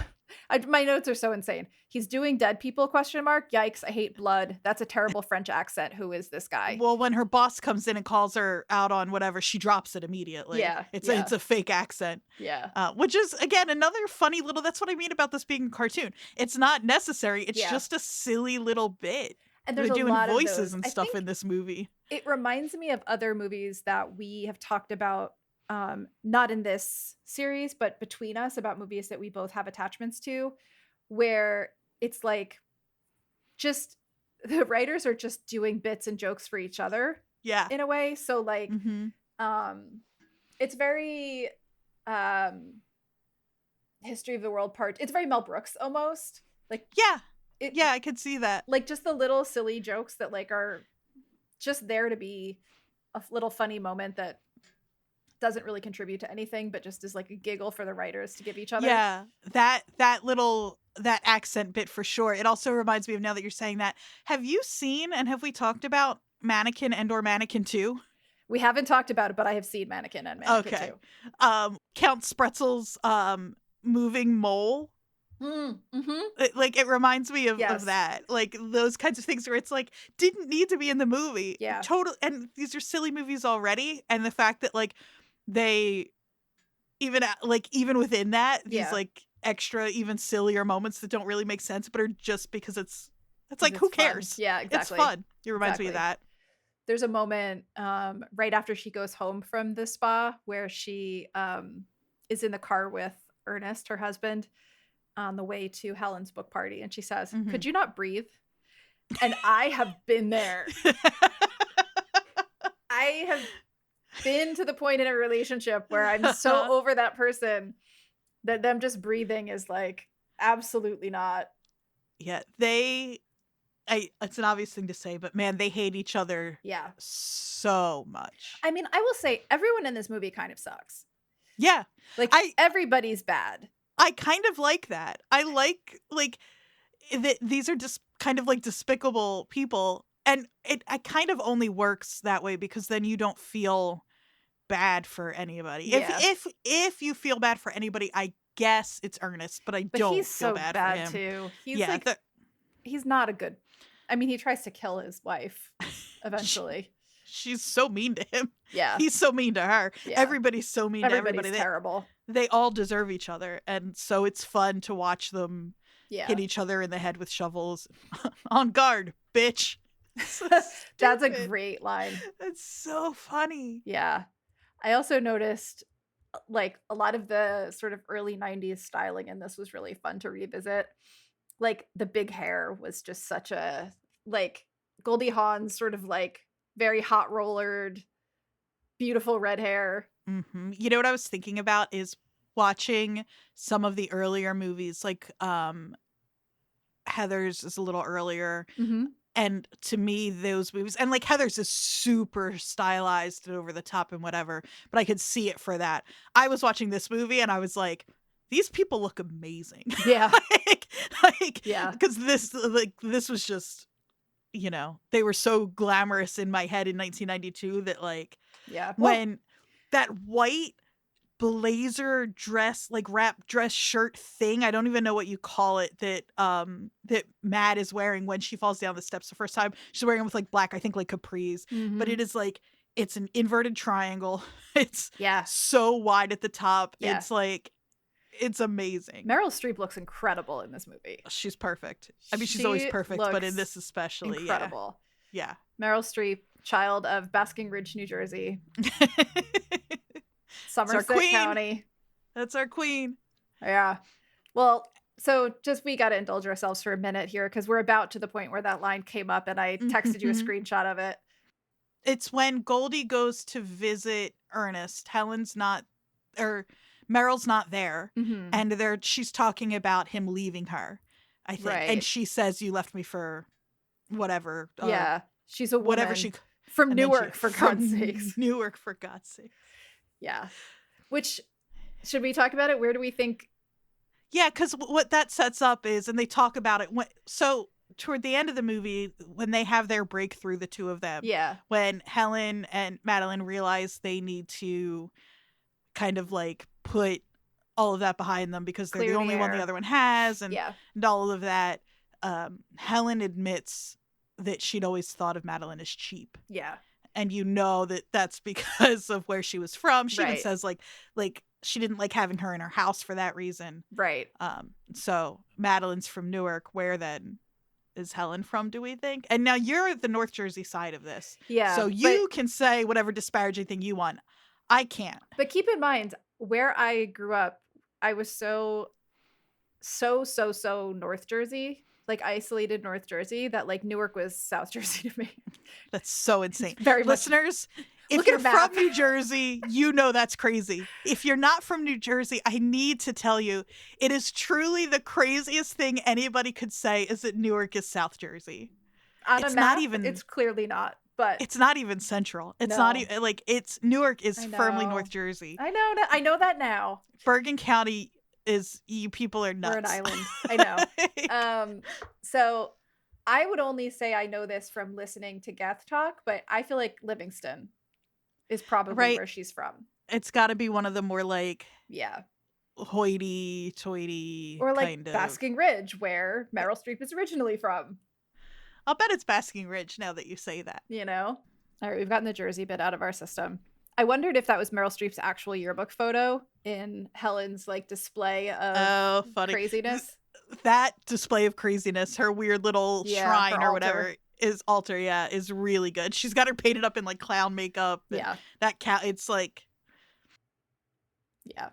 my notes are so insane. He's doing dead people ? Yikes, I hate blood. That's a terrible French accent. Who is this guy? Well, when her boss comes in and calls her out on whatever, she drops it immediately. Yeah. It's a fake accent. Yeah. Which is, again, another funny little, that's what I mean about this being a cartoon. It's not necessary. It's just a silly little bit. And there's They're doing a lot voices of those. and stuff in this movie. It reminds me of other movies that we have talked about, not in this series, but between us, about movies that we both have attachments to, where it's like just the writers are just doing bits and jokes for each other. Yeah. In a way. So like it's very History of the World part. It's very Mel Brooks almost. Like I could see that. Like just the little silly jokes that like are just there to be a little funny moment that doesn't really contribute to anything, but just is like a giggle for the writers to give each other. Yeah, that accent bit for sure. It also reminds me of, now that you're saying that, have you seen and have we talked about Mannequin and or Mannequin 2? We haven't talked about it, but I have seen Mannequin and Mannequin 2. Count Spretzel's moving mole. It reminds me of that, like those kinds of things where it's like didn't need to be in the movie. Total. And these are silly movies already, and the fact that like they even within that these like extra even sillier moments that don't really make sense but are just because it's like who cares. Yeah, exactly. It's fun. It reminds me of that. There's a moment right after she goes home from the spa where she is in the car with Ernest, her husband, on the way to Helen's book party, and she says, "Could you not breathe?" And I have been there. I have been to the point in a relationship where I'm so over that person that them just breathing is like absolutely not. Yeah, it's an obvious thing to say, but man, they hate each other so much. I mean, I will say everyone in this movie kind of sucks. Yeah. Like everybody's bad. I kind of like that. I like these are just kind of like despicable people, and it kind of only works that way because then you don't feel bad for anybody. Yeah. If you feel bad for anybody, I guess it's Ernest, but I don't he's feel so bad bad for him. too. He's he's not a good. I mean, he tries to kill his wife eventually. She's so mean to him. Yeah. He's so mean to her. Yeah. Everybody's so mean to everybody. Everybody's terrible. They all deserve each other. And so it's fun to watch them hit each other in the head with shovels. On guard, bitch. So that's a great line. It's so funny. Yeah. I also noticed like a lot of the sort of early 90s styling in this was really fun to revisit. Like the big hair was just such a like Goldie Hawn sort of like very hot rollered, beautiful red hair. Mm-hmm. You know what I was thinking about is watching some of the earlier movies, like Heathers is a little earlier. Mm-hmm. And to me, those movies, and like Heathers is super stylized and over the top and whatever, but I could see it for that. I was watching this movie and I was like, these people look amazing. Yeah. Yeah. Because this was just, you know, they were so glamorous in my head in 1992 that like, when that white blazer dress, like wrap dress shirt thing, I don't even know what you call it, that Mad is wearing when she falls down the steps the first time. She's wearing them with like black, I think like capris, but it is like It's an inverted triangle. It's Yeah. so wide at the top. Yeah. It's like, it's amazing. Meryl Streep looks incredible in this movie. She's perfect. I mean, she's always perfect, but in this especially, incredible. Yeah. Meryl Streep, child of Basking Ridge, New Jersey. Somerset County. That's our queen. Yeah. Well, so just we got to indulge ourselves for a minute here because we're about to the point where that line came up and I texted you a screenshot of it. It's when Goldie goes to visit Ernest. Meryl's not there, and she's talking about him leaving her, I think. Right. And she says, "You left me for whatever." Yeah, she's a woman. Whatever from Newark, for God's sakes. Newark, for God's sake. Yeah. Which, should we talk about it? Where do we think? Yeah, because what that sets up is, and they talk about it. So toward the end of the movie, when they have their breakthrough, the two of them. Yeah. When Helen and Madeline realize they need to kind of like put all of that behind them because they're the only one the other one has, and all of that. Helen admits that she'd always thought of Madeline as cheap. Yeah. And you know that that's because of where she was from. She even says like she didn't like having her in her house for that reason. Right. So Madeline's from Newark. Where then is Helen from, do we think? And now you're the North Jersey side of this. Yeah. So you can say whatever disparaging thing you want. I can't. But keep in mind, where I grew up, I was so North Jersey, like isolated North Jersey, that like Newark was South Jersey to me. That's so insane. Very Listeners, if you're from New Jersey, you know that's crazy. If you're not from New Jersey, I need to tell you, it is truly the craziest thing anybody could say is that Newark is South Jersey. On a map, it's clearly not. But it's not even central. It's not even like Newark is firmly North Jersey. I know that now. Bergen County is, you people are nuts. We're an island. I know. So I would only say I know this from listening to Geth talk, but I feel like Livingston is probably where she's from. It's got to be one of the more like hoity-toity or like Basking Ridge, where Meryl Streep is originally from. I'll bet it's Basking Ridge now that you say that. You know? All right, we've gotten the Jersey bit out of our system. I wondered if that was Meryl Streep's actual yearbook photo in Helen's like display of craziness. That display of craziness, her weird little shrine or whatever, is really good. She's got her painted up in like clown makeup. Yeah. That cat, it's like. Yeah.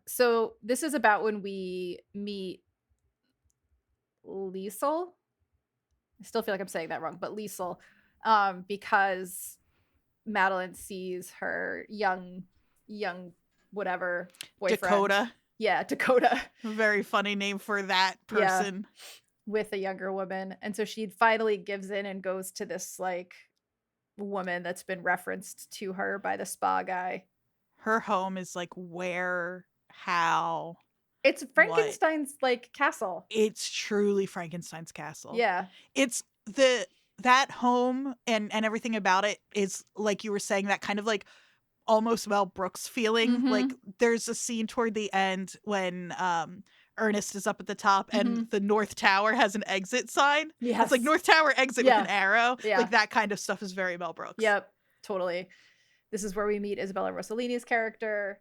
So this is about when we meet Liesel. I still feel like I'm saying that wrong, but Liesel, because Madeline sees her young whatever boyfriend. Dakota. Yeah, Dakota. Very funny name for that person. Yeah, with a younger woman. And so she finally gives in and goes to this like woman that's been referenced to her by the spa guy. Her home is like where, how. It's Frankenstein's like castle. It's truly Frankenstein's castle. Yeah. It's that home and everything about it is like you were saying, that kind of like almost Mel Brooks feeling. Mm-hmm. Like there's a scene toward the end when Ernest is up at the top and the North Tower has an exit sign. Yes. It's like North Tower exit with an arrow. Yeah. Like that kind of stuff is very Mel Brooks. Yep, totally. This is where we meet Isabella Rossellini's character.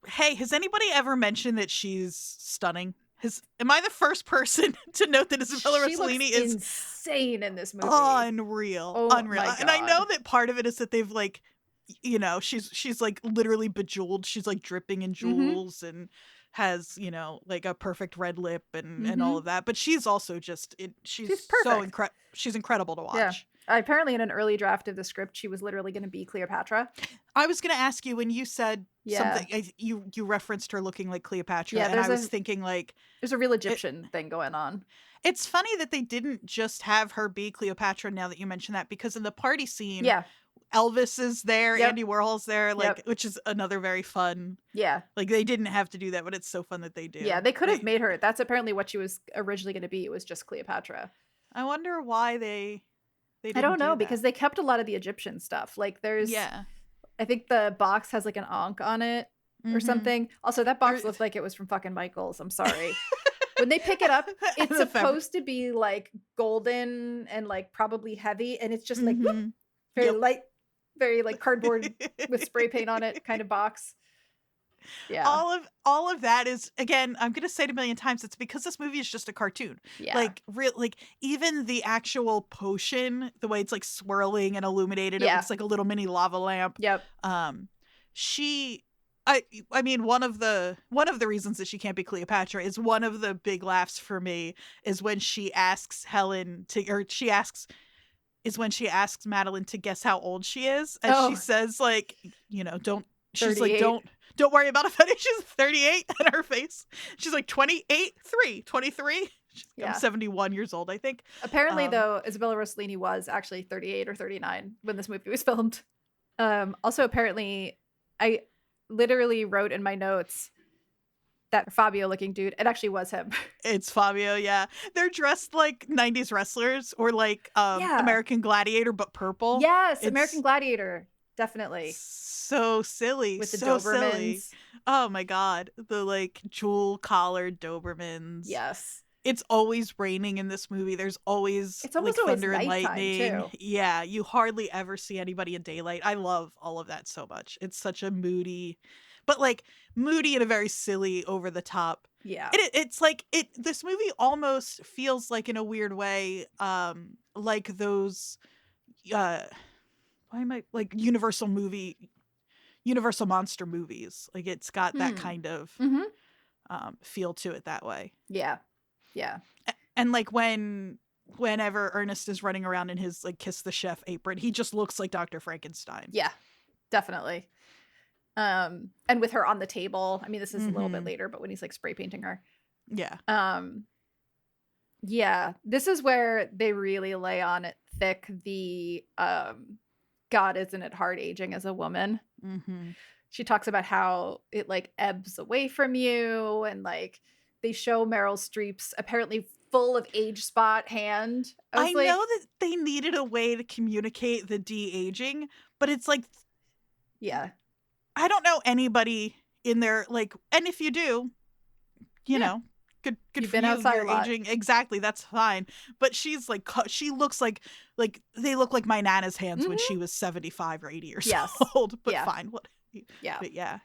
Hey, has anybody ever mentioned that she's stunning? Am I the first person to note that Isabella Rossellini is insane in this movie? Unreal. Oh, unreal. My God. And I know that part of it is that they've like, you know, she's like literally bejeweled. She's like dripping in jewels and has, you know, like a perfect red lip and all of that. But she's also just she's so she's incredible to watch. Yeah. Apparently in an early draft of the script, she was literally going to be Cleopatra. I was going to ask you when you said something, you referenced her looking like Cleopatra, and I was thinking like... There's a real Egyptian thing going on. It's funny that they didn't just have her be Cleopatra now that you mention that, because in the party scene, Elvis is there, Andy Warhol's there, like which is another very fun... Yeah. Like they didn't have to do that, but it's so fun that they do. Yeah, they could have made her... That's apparently what she was originally going to be. It was just Cleopatra. I wonder why they I don't know, because they kept a lot of the Egyptian stuff. Like there's, I think the box has like an ankh on it or something. Also, that box looked like it was from fucking Michael's. I'm sorry. When they pick it up, it's The fabric. supposed to be like golden and like probably heavy, and it's just like whoop, very Yep. light, very like cardboard with spray paint on it kind of box. Yeah. All of that is, again, I'm gonna say it a million times, it's because this movie is just a cartoon. Yeah. Like even the actual potion, the way it's like swirling and illuminated, it Yeah. looks like a little mini lava lamp. Yep. I mean, one of the reasons that she can't be Cleopatra is one of the big laughs for me is when she asks Madeline to guess how old she is, and she says like, she's 38. like, don't worry about it. She's 38, and her face, she's like 23. I'm 71 years old, I think. Apparently, though, Isabella Rossellini was actually 38 or 39 when this movie was filmed. Also, apparently, I literally wrote in my notes that Fabio looking dude, it actually was him. It's Fabio, yeah. They're dressed like 90s wrestlers or like American Gladiator, but purple. Yes, American Gladiator. Definitely. So silly. With the so Dobermans. Silly. Oh my God. The like jewel collared Dobermans. Yes. It's always raining in this movie. There's always almost like thunder and nighttime, lightning. too. Yeah, you hardly ever see anybody in daylight. I love all of that so much. It's such a moody in a very silly, over the top. Yeah. It's like this movie almost feels like, in a weird way, like those Universal monster movies. Like it's got that kind of feel to it that way. Yeah. Yeah. And like whenever Ernest is running around in his like Kiss the Chef apron, he just looks like Dr. Frankenstein. Yeah, definitely. And with her on the table, I mean, this is a little bit later, but when he's like spray painting her. Yeah. Yeah, this is where they really lay on it thick the God, isn't it hard aging as a woman? Mm-hmm. She talks about how it like ebbs away from you, and like they show Meryl Streep's apparently full of age spot hand. I know that they needed a way to communicate the de-aging, but it's like, yeah, I don't know anybody in there, like, and if you do, you know, good You've for been you. outside You're a lot. aging. Exactly, that's fine. But she's like, she looks like they look like my Nana's hands when she was 75 or 80 years old. But fine, what? Yeah, but yeah.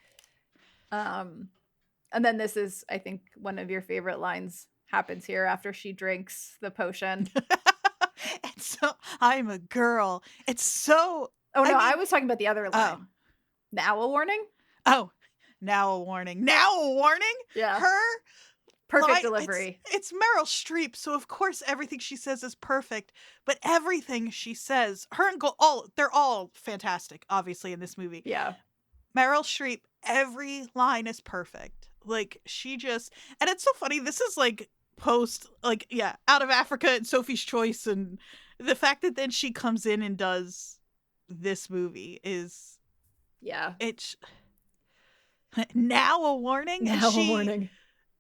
And then this is, I think, one of your favorite lines happens here after she drinks the potion. It's so, I'm a girl. It's so. Oh no, I was talking about the other line. Oh. Now a warning? Oh, now a warning. Now a warning? Yeah. Her perfect delivery. It's Meryl Streep, so of course everything she says is perfect. But everything she says, her and they're all fantastic, obviously, in this movie. Yeah. Meryl Streep, every line is perfect. Like, she just, and it's so funny, this is like post, like, yeah, Out of Africa and Sophie's Choice, and the fact that then she comes in and does this movie is, yeah, it's now a warning. Now a warning.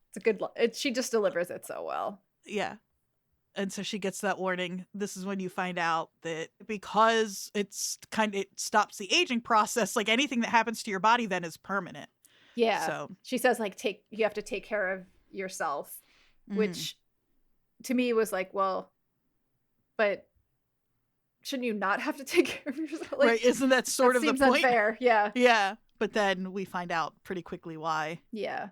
It's a good she just delivers it so well. Yeah. And so she gets that warning. This is when you find out that because it stops the aging process, like anything that happens to your body then is permanent. Yeah. So she says like you have to take care of yourself, which to me was like, well, but shouldn't you not have to take care of yourself? Like, right? Isn't that sort of the point? Seems unfair. Yeah. Yeah. But then we find out pretty quickly why. Yeah.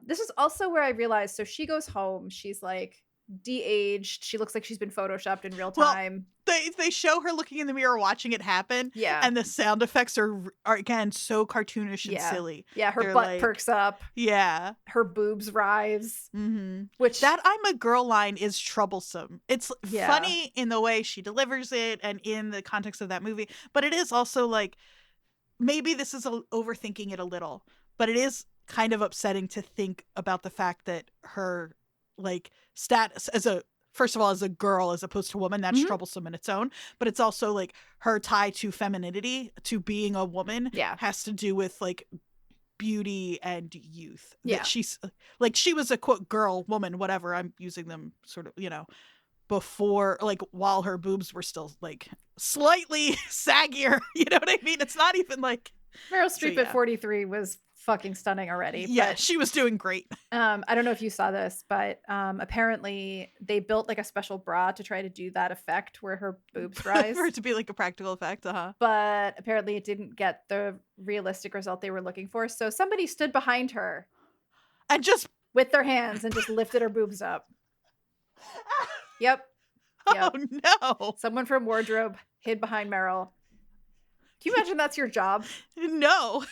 This is also where I realized, so she goes home, she's like de-aged, she looks like she's been photoshopped in real time. Well, they show her looking in the mirror watching it happen. Yeah. And the sound effects are again so cartoonish and silly. Yeah, her butt perks up. Yeah. Her boobs rise. Mm-hmm. Which that I'm a girl line is troublesome. It's funny in the way she delivers it and in the context of that movie, but it is also like, maybe this is overthinking it a little, but it is kind of upsetting to think about the fact that her like status as a girl as opposed to a woman, that's troublesome in its own, but it's also like her tie to femininity, to being a woman, has to do with like beauty and youth. Yeah. That she's like, she was a quote girl, woman, whatever, I'm using them sort of, before, like while her boobs were still like slightly saggier, you know what I mean? It's not even like Meryl Streep at 43 was fucking stunning already. Yeah, but, she was doing great. I don't know if you saw this, but apparently they built like a special bra to try to do that effect where her boobs rise. For it to be like a practical effect, But apparently it didn't get the realistic result they were looking for. So somebody stood behind her and just with their hands and just lifted her boobs up. Yep. Oh no. Someone from wardrobe hid behind Meryl. Can you imagine that's your job? No.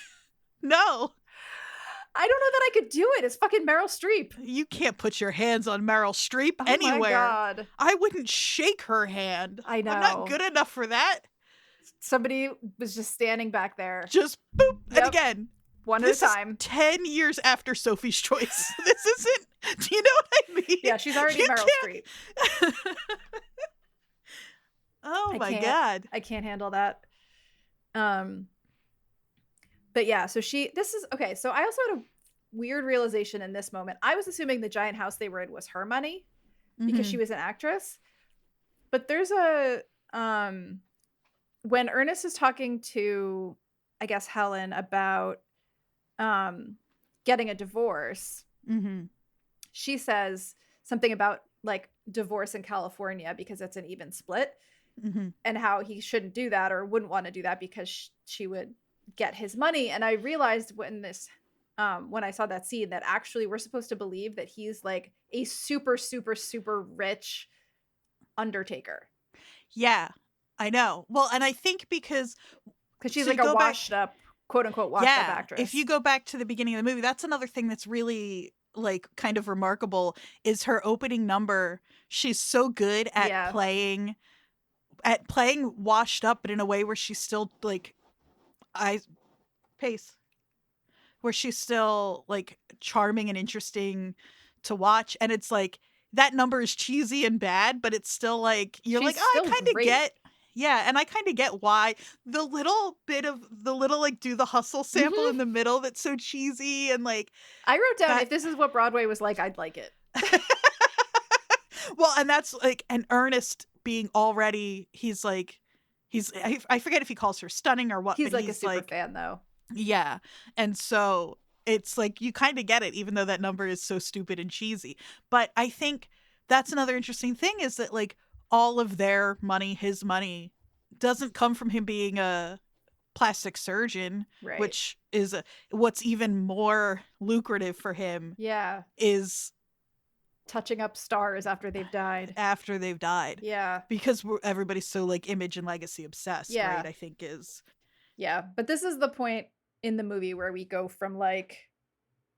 I don't know that I could do it. It's fucking Meryl Streep. You can't put your hands on Meryl Streep anywhere. Oh my God. I wouldn't shake her hand. I know. I'm not good enough for that. Somebody was just standing back there. Just boop. Yep. And again, one at a time. 10 years after Sophie's Choice. This isn't, do you know what I mean? Yeah, she's already Meryl Streep. Oh my God. I can't handle that. But yeah, so okay, so I also had a weird realization in this moment. I was assuming the giant house they were in was her money because she was an actress. But there's when Ernest is talking to, I guess, Helen about getting a divorce, she says something about like divorce in California because it's an even split, and how he shouldn't do that or wouldn't want to do that because she would get his money. And I realized when I saw that scene that actually we're supposed to believe that he's like a super, super, super rich undertaker. Yeah, I know. Well, and I think because she's like a washed up, quote unquote, washed up actress. If you go back to the beginning of the movie, that's another thing that's really like kind of remarkable is her opening number. She's so good at playing washed up, but in a way where she's still like where she's still like charming and interesting to watch. And it's like that number is cheesy and bad, but it's still like you're like, oh, I kind of get. Yeah, and I kind of get why the little like do the hustle sample in the middle that's so cheesy and like I wrote down if this is what Broadway was like, I'd like it. Well, and that's like an Ernest being already I forget if he calls her stunning or what. He's but like a super fan though. Yeah, and so it's like you kind of get it, even though that number is so stupid and cheesy. But I think that's another interesting thing is that like all of their money, his money, doesn't come from him being a plastic surgeon, right. Which is what's even more lucrative for him. Yeah, is touching up stars after they've died. Yeah, because everybody's so like image and legacy obsessed. Yeah, right. I think is. Yeah, but this is the point in the movie where we go from like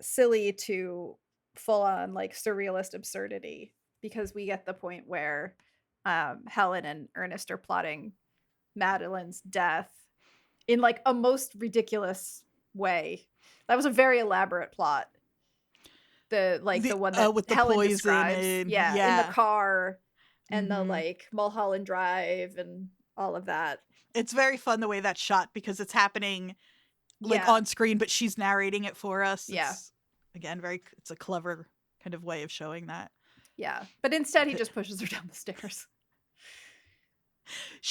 silly to full on like surrealist absurdity, because we get the point where Helen and Ernest are plotting Madeline's death in like a most ridiculous way. That was a very elaborate plot. The one that with the Helen poison describes. in the car and the like Mulholland Drive and all of that. It's very fun the way that's shot because it's happening like on screen, but she's narrating it for us. It's, again, it's a clever kind of way of showing that. Yeah, but instead he just pushes her down the stairs.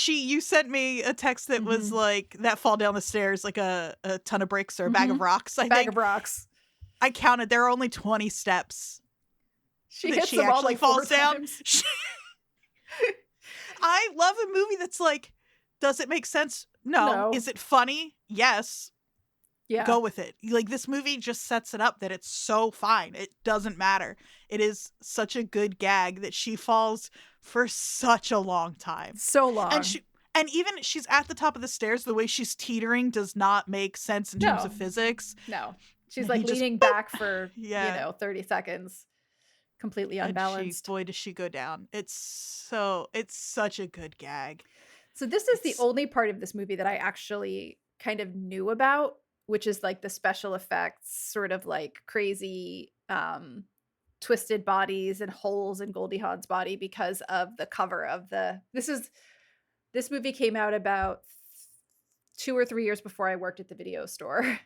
You sent me a text that was like that fall down the stairs like a ton of bricks or a bag of rocks. I think of rocks. I counted. There are only 20 steps. She actually falls down. I love a movie that's like, does it make sense? No. Is it funny? Yes. Yeah. Go with it. Like this movie just sets it up that it's so fine. It doesn't matter. It is such a good gag that she falls for such a long time. So long. And even she's at the top of the stairs, the way she's teetering does not make sense in terms of physics. No. She's like leaning back for 30 seconds. Completely unbalanced. Boy, does she go down. It's such a good gag. So this is the only part of this movie that I actually kind of knew about, which is like the special effects, sort of like crazy twisted bodies and holes in Goldie Hawn's body because of the cover of this movie came out about 2 or 3 years before I worked at the video store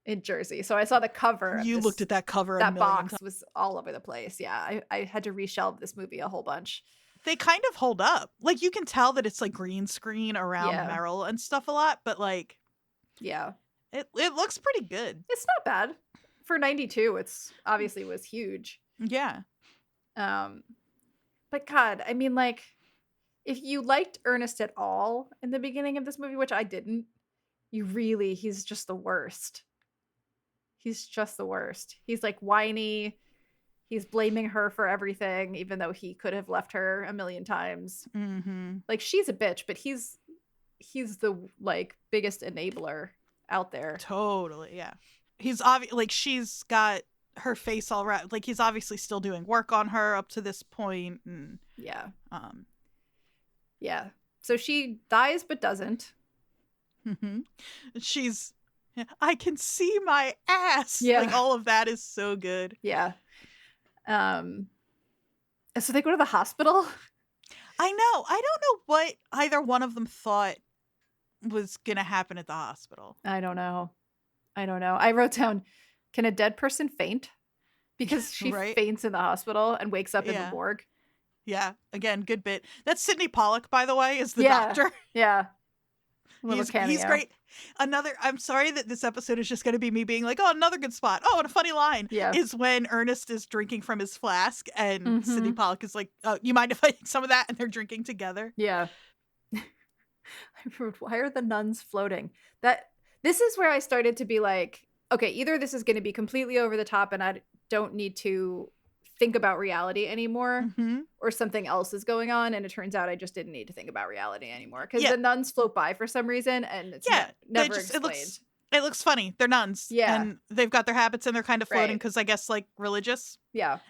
in Jersey. So I saw the cover. You looked at that cover. That box was all over the place. Yeah, I had to reshelve this movie a whole bunch. They kind of hold up. Like you can tell that it's like green screen around Meryl and stuff a lot, but like, yeah, It looks pretty good. It's not bad. For 92, it's obviously was huge. Yeah. But God, I mean, like, if you liked Ernest at all in the beginning of this movie, which I didn't, he's just the worst. He's just the worst. He's like whiny. He's blaming her for everything, even though he could have left her a million times. Mm-hmm. Like, she's a bitch, but he's the like biggest enabler out there. Totally, yeah. He's like she's got her face all right. Like he's obviously still doing work on her up to this point, and yeah. Yeah. So she dies but doesn't. Mm-hmm. She's, I can see my ass. Yeah. Like all of that is so good. Yeah. So they go to the hospital. I know. I don't know what either one of them thought was gonna happen at the hospital. I don't know. I wrote down, can a dead person faint? Because she faints in the hospital and wakes up in the morgue. Yeah. Again, good bit. That's Sidney Pollack, by the way, is the doctor. Yeah. He's great. I'm sorry that this episode is just going to be me being like, oh, another good spot. Oh, and a funny line is when Ernest is drinking from his flask and Sidney Pollack is like, oh, you mind if I take some of that? And they're drinking together. Yeah. I wrote, why are the nuns floating? This is where I started to be like, okay, either this is going to be completely over the top and I don't need to think about reality anymore, or something else is going on, and it turns out I just didn't need to think about reality anymore because the nuns float by for some reason, and it's never explained. It looks funny. They're nuns, and they've got their habits and they're kind of floating because I guess like religious,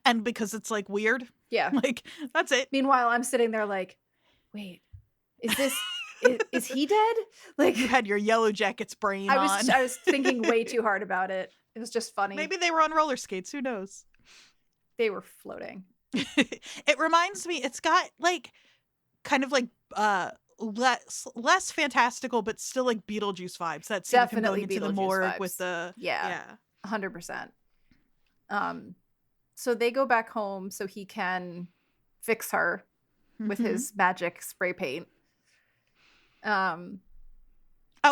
and because it's like weird, like that's it. Meanwhile, I'm sitting there like, wait, is this? Is he dead? Like you had your Yellowjackets brain on. I was thinking way too hard about it. It was just funny. Maybe they were on roller skates. Who knows? They were floating. It reminds me, it's got like kind of like less fantastical, but still like Beetlejuice vibes. That scene of him going into the morgue vibes. With the 100%. So they go back home so he can fix her with his magic spray paint.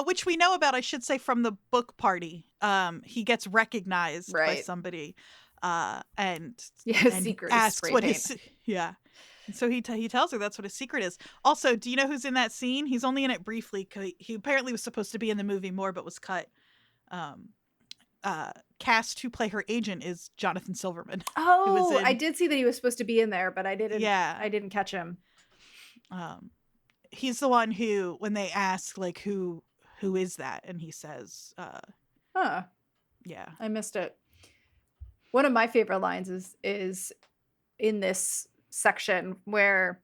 Which we know about, I should say, from the book party. He gets recognized by somebody. And secret asks what his and so he tells her that's what his secret is. Also, do you know who's in that scene? He's only in it briefly. He apparently was supposed to be in the movie more, but was cut. Cast to play her agent is Jonathan Silverman. Oh, I did see that he was supposed to be in there, but I didn't. Yeah, I didn't catch him. He's the one who, when they ask like who is that, and he says, yeah, I missed it. One of my favorite lines is in this section where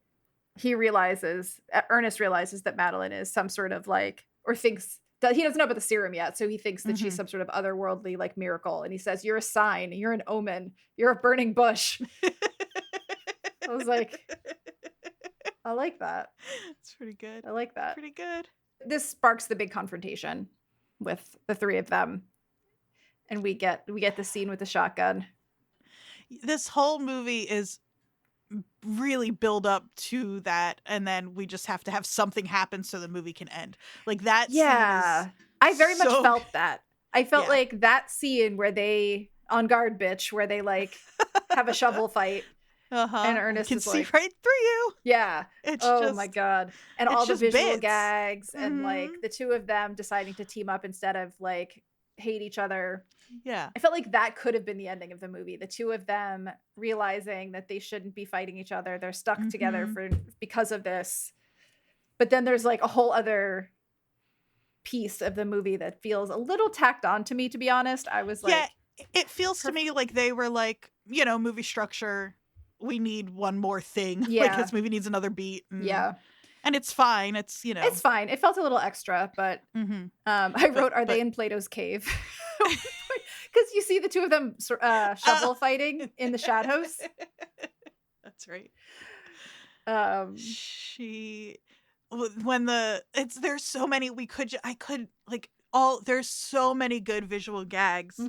Ernest realizes that Madeline is some sort of like, or thinks that he doesn't know about the serum yet. So he thinks that she's some sort of otherworldly like miracle. And he says, you're a sign, you're an omen, you're a burning bush. I was like, I like that. It's pretty good. I like that. Pretty good. This sparks the big confrontation with the three of them. And we get the scene with the shotgun. This whole movie is really build up to that, and then we just have to have something happen so the movie can end. Like that. Yeah, I very much felt that. I felt like that scene where they on guard, bitch, where they like have a shovel fight. And Ernest can is see like, right through you. Yeah. Oh my God. And all the visual bits. gags and like the two of them deciding to team up instead of like hate each other. Yeah. I felt like that could have been the ending of the movie. The two of them realizing that they shouldn't be fighting each other. They're stuck together because of this. But then there's like a whole other piece of the movie that feels a little tacked on to me, to be honest. I was like, it feels to me like they were like, movie structure. We need one more thing. Yeah. Like this movie needs another beat. And it's fine. It's, It's fine. It felt a little extra, but I wrote, are they in Plato's cave? Because you see the two of them shovel fighting in the shadows. That's right. There's so many, there's so many good visual gags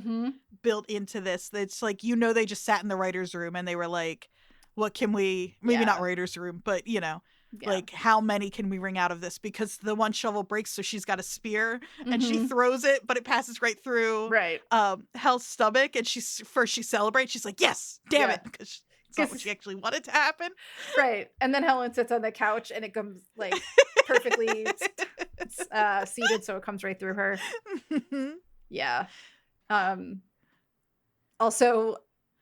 built into this. It's like, they just sat in the writer's room and they were like, what can we, maybe not Yeah. writer's room, but Yeah. like how many can we wring out of this? Because the one shovel breaks, so she's got a spear and she Mhm. throws it, but it passes right through Right. Hell's stomach, and she celebrates. She's like, yes, damn Yeah. it, because it's not what she actually wanted to happen. Right. And then Helen sits on the couch and it comes like perfectly seated, so it comes right through her. Yeah. Also,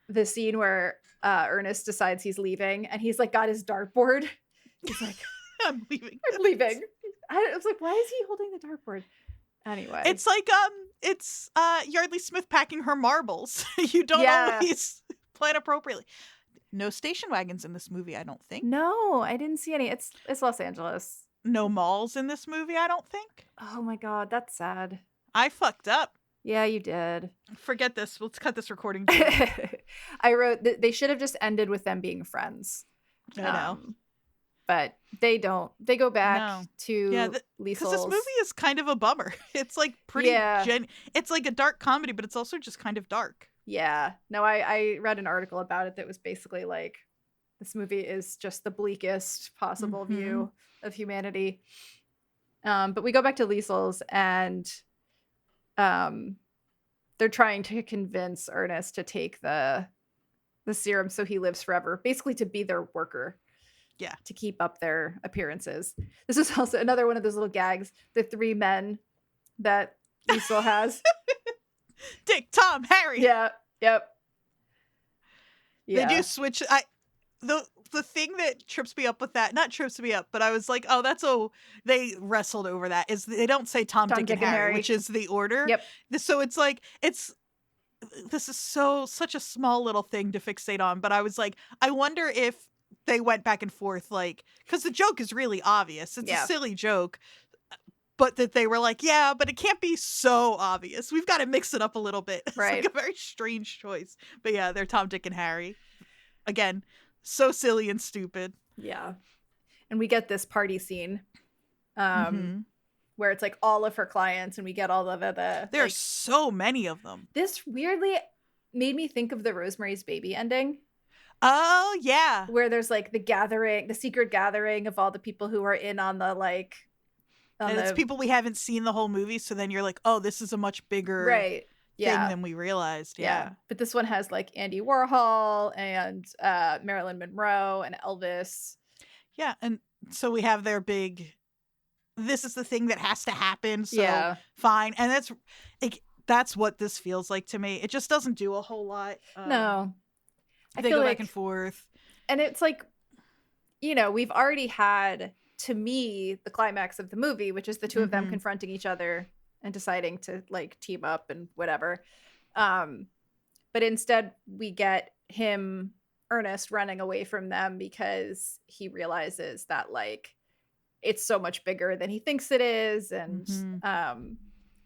the scene where Ernest decides he's leaving and he's like got his dartboard. He's like, I'm leaving. I'm leaving. I was like, why is he holding the dartboard? Anyway. It's like it's Yardley Smith packing her marbles. You don't always plan appropriately. No station wagons in this movie, I don't think. No, I didn't see any. It's Los Angeles. No malls in this movie, I don't think. Oh my god, that's sad. I fucked up. Yeah, you did. Forget this. Let's cut this recording. I wrote that they should have just ended with them being friends. I know. But they don't. They go back to Liesl's. Because this movie is kind of a bummer. It's like pretty it's like a dark comedy, but it's also just kind of dark. Yeah. No, I read an article about it that was basically like, this movie is just the bleakest possible view of humanity. But we go back to Liesl's and they're trying to convince Ernest to take the serum so he lives forever, basically to be their worker. Yeah. To keep up their appearances. This is also another one of those little gags. The three men that Liesl has. Dick, Tom, Harry. Yeah. Yep. Yeah. They do switch. The thing that trips me up with that, not trips me up, but I was like, oh, they wrestled over that, is they don't say Tom, Dick, and Harry, which is the order. Yep. So it's like, this is such a small little thing to fixate on, but I was like, I wonder if they went back and forth, like, because the joke is really obvious. It's a silly joke, but that they were like, yeah, but it can't be so obvious. We've got to mix it up a little bit. It's like a very strange choice. But yeah, they're Tom, Dick, and Harry. Again, so silly and stupid. Yeah. And we get this party scene where it's like all of her clients and we get all of the there are so many of them. This weirdly made me think of the Rosemary's Baby ending. Oh, yeah. Where there's like the secret gathering of all the people who are in on the like. And it's people we haven't seen the whole movie. So then you're like, oh, this is a much bigger thing than we realized. Yeah. But this one has like Andy Warhol and Marilyn Monroe and Elvis. Yeah. And so we have their big, this is the thing that has to happen. So fine. And that's what this feels like to me. It just doesn't do a whole lot. No. They go back and forth. And it's like, we've already had, to me, the climax of the movie, which is the two of them confronting each other and deciding to like team up and whatever. But instead we get Ernest running away from them because he realizes that like it's so much bigger than he thinks it is. And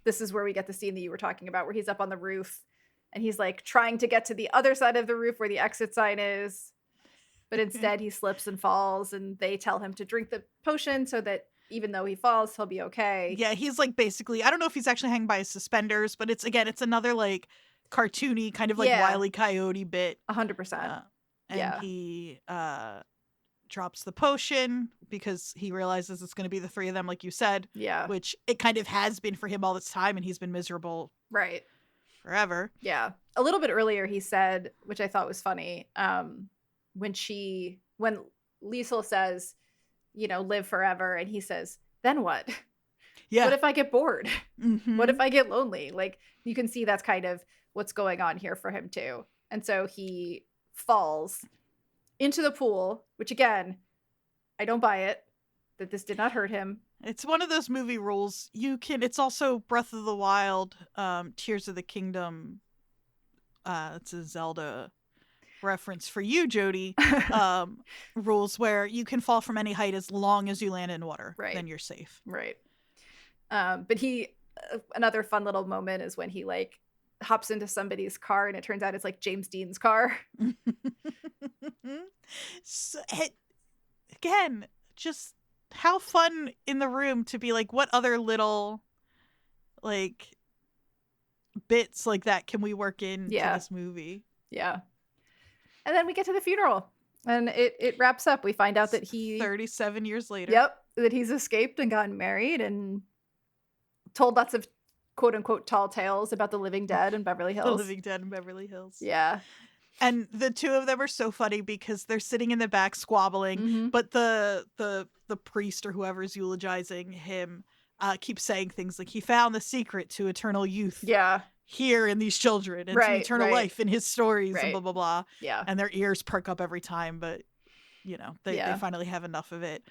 this is where we get the scene that you were talking about, where he's up on the roof and he's like trying to get to the other side of the roof where the exit sign is. But instead he slips and falls, and they tell him to drink the potion so that even though he falls, he'll be okay. Yeah, he's like basically, I don't know if he's actually hanging by his suspenders, but it's another like cartoony kind of like Wile E. Coyote bit. 100%. And he drops the potion because he realizes it's going to be the three of them, like you said. Yeah. Which it kind of has been for him all this time, and he's been miserable. Right. Forever. Yeah. A little bit earlier he said, which I thought was funny, when Liesl says, live forever, and he says, then what? Yeah. What if I get bored? What if I get lonely? Like, you can see that's kind of what's going on here for him too. And so he falls into the pool, which again, I don't buy it, that this did not hurt him. It's one of those movie rules. It's also Breath of the Wild, Tears of the Kingdom. It's a Zelda reference for you, Jodie. Rules where you can fall from any height as long as you land in water. Right. Then you're safe. Right. But another fun little moment is when he like hops into somebody's car and it turns out it's like James Dean's car. So, again, just how fun in the room to be like, what other little like bits like that can we work into this movie? Yeah. And then we get to the funeral, And it wraps up. We find out that 37 years later. Yep, that he's escaped and gotten married and told lots of quote unquote tall tales about the living dead in Beverly Hills. The living dead in Beverly Hills. Yeah. And the two of them are so funny because they're sitting in the back squabbling, but the priest or whoever's eulogizing him keeps saying things like he found the secret to eternal youth. Yeah. Here in these children and to eternal life in his stories and blah blah blah. Yeah. And their ears perk up every time, but they finally have enough of it.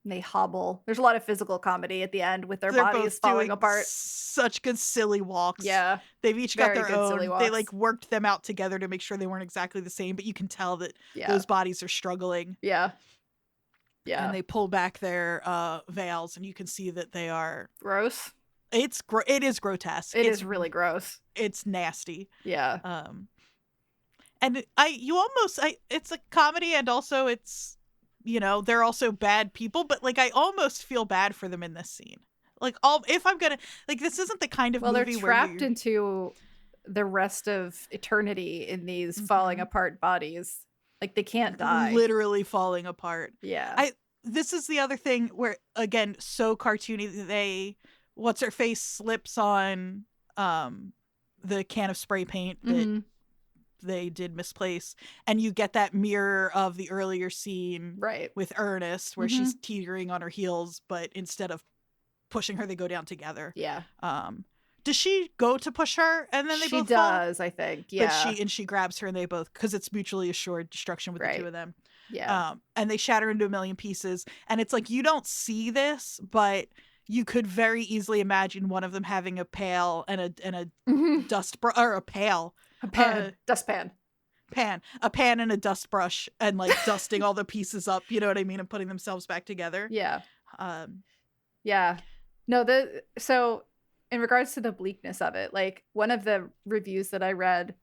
They hobble. There's a lot of physical comedy at the end with their bodies falling apart. Such good silly walks. Yeah. They've each got their own. They like worked them out together to make sure they weren't exactly the same, but you can tell that those bodies are struggling. Yeah. Yeah. And they pull back their veils and you can see that they are gross. It is grotesque. It's really gross. It's nasty. Yeah. And it's a comedy and also it's, they're also bad people, but like I almost feel bad for them in this scene. Like if I'm gonna like this isn't the kind of movie they're trapped into the rest of eternity in these falling apart bodies. Like they can't die. Literally falling apart. Yeah. This is the other thing where again so cartoony what's her face slips on the can of spray paint that they did misplace, and you get that mirror of the earlier scene with Ernest where she's teetering on her heels, but instead of pushing her they go down together. Yeah. Does she go to push her and then they both fall? I think. Yeah. But she grabs her and they both, because it's mutually assured destruction with the two of them. Yeah. And they shatter into a million pieces, and it's like you don't see this, but you could very easily imagine one of them having a pail and a dustpan. A pan and a dust brush and like dusting all the pieces up, you know what I mean, and putting themselves back together. Yeah. Yeah. No, so in regards to the bleakness of it, like one of the reviews that I read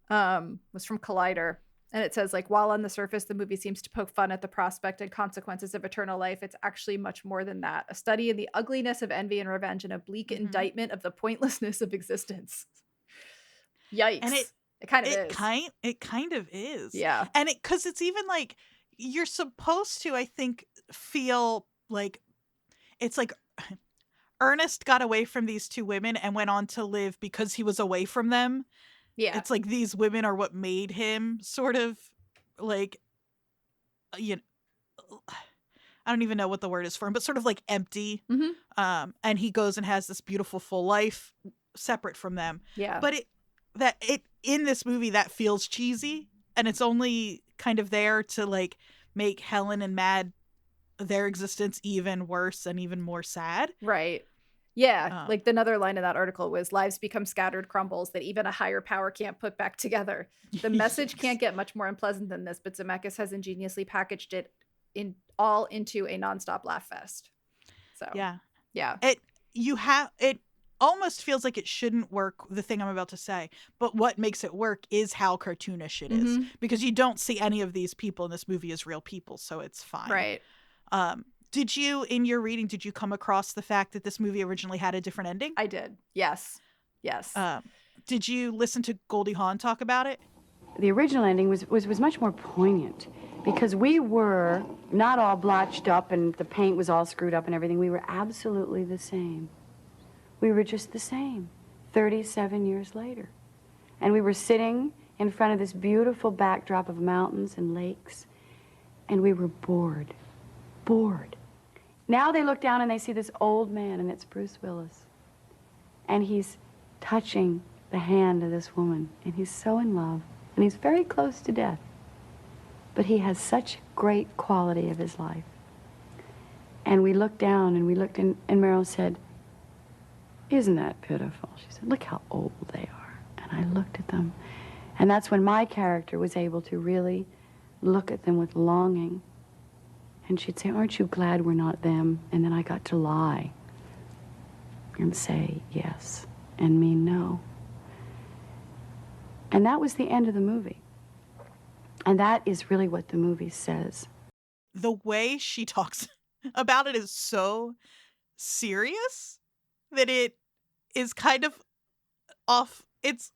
was from Collider. And it says, like, while on the surface, the movie seems to poke fun at the prospect and consequences of eternal life, it's actually much more than that. A study in the ugliness of envy and revenge and a bleak indictment of the pointlessness of existence. Yikes. And it kind of is. It kind of is. Yeah. And because it's even like, you're supposed to, I think, feel like, it's like Ernest got away from these two women and went on to live because he was away from them. Yeah. It's like these women are what made him sort of like, I don't even know what the word is for him, but sort of like empty. And he goes and has this beautiful full life separate from them. Yeah. But in this movie that feels cheesy, and it's only kind of there to like make Helen and Mad, their existence even worse and even more sad. Right. Yeah, like another line of that article was lives become scattered crumbles that even a higher power can't put back together. The message can't get much more unpleasant than this, but Zemeckis has ingeniously packaged it into a nonstop laugh fest. So yeah. It almost feels like it shouldn't work, the thing I'm about to say, but what makes it work is how cartoonish it is, because you don't see any of these people in this movie as real people, so it's fine. Right. Did you, in your reading, come across the fact that this movie originally had a different ending? I did. Yes. Did you listen to Goldie Hawn talk about it? The original ending was much more poignant because we were not all blotched up and the paint was all screwed up and everything. We were absolutely the same. We were just the same 37 years later. And we were sitting in front of this beautiful backdrop of mountains and lakes, and we were bored. Now they look down and they see this old man, and it's Bruce Willis. And he's touching the hand of this woman, and he's so in love, and he's very close to death. But he has such great quality of his life. And we looked down, and we looked, and Meryl said, "Isn't that pitiful?" She said, "Look how old they are." And I looked at them, and that's when my character was able to really look at them with longing. And she'd say, "Aren't you glad we're not them?" And then I got to lie and say yes and mean no. And that was the end of the movie. And that is really what the movie says. The way she talks about it is so serious that it is kind of off. It's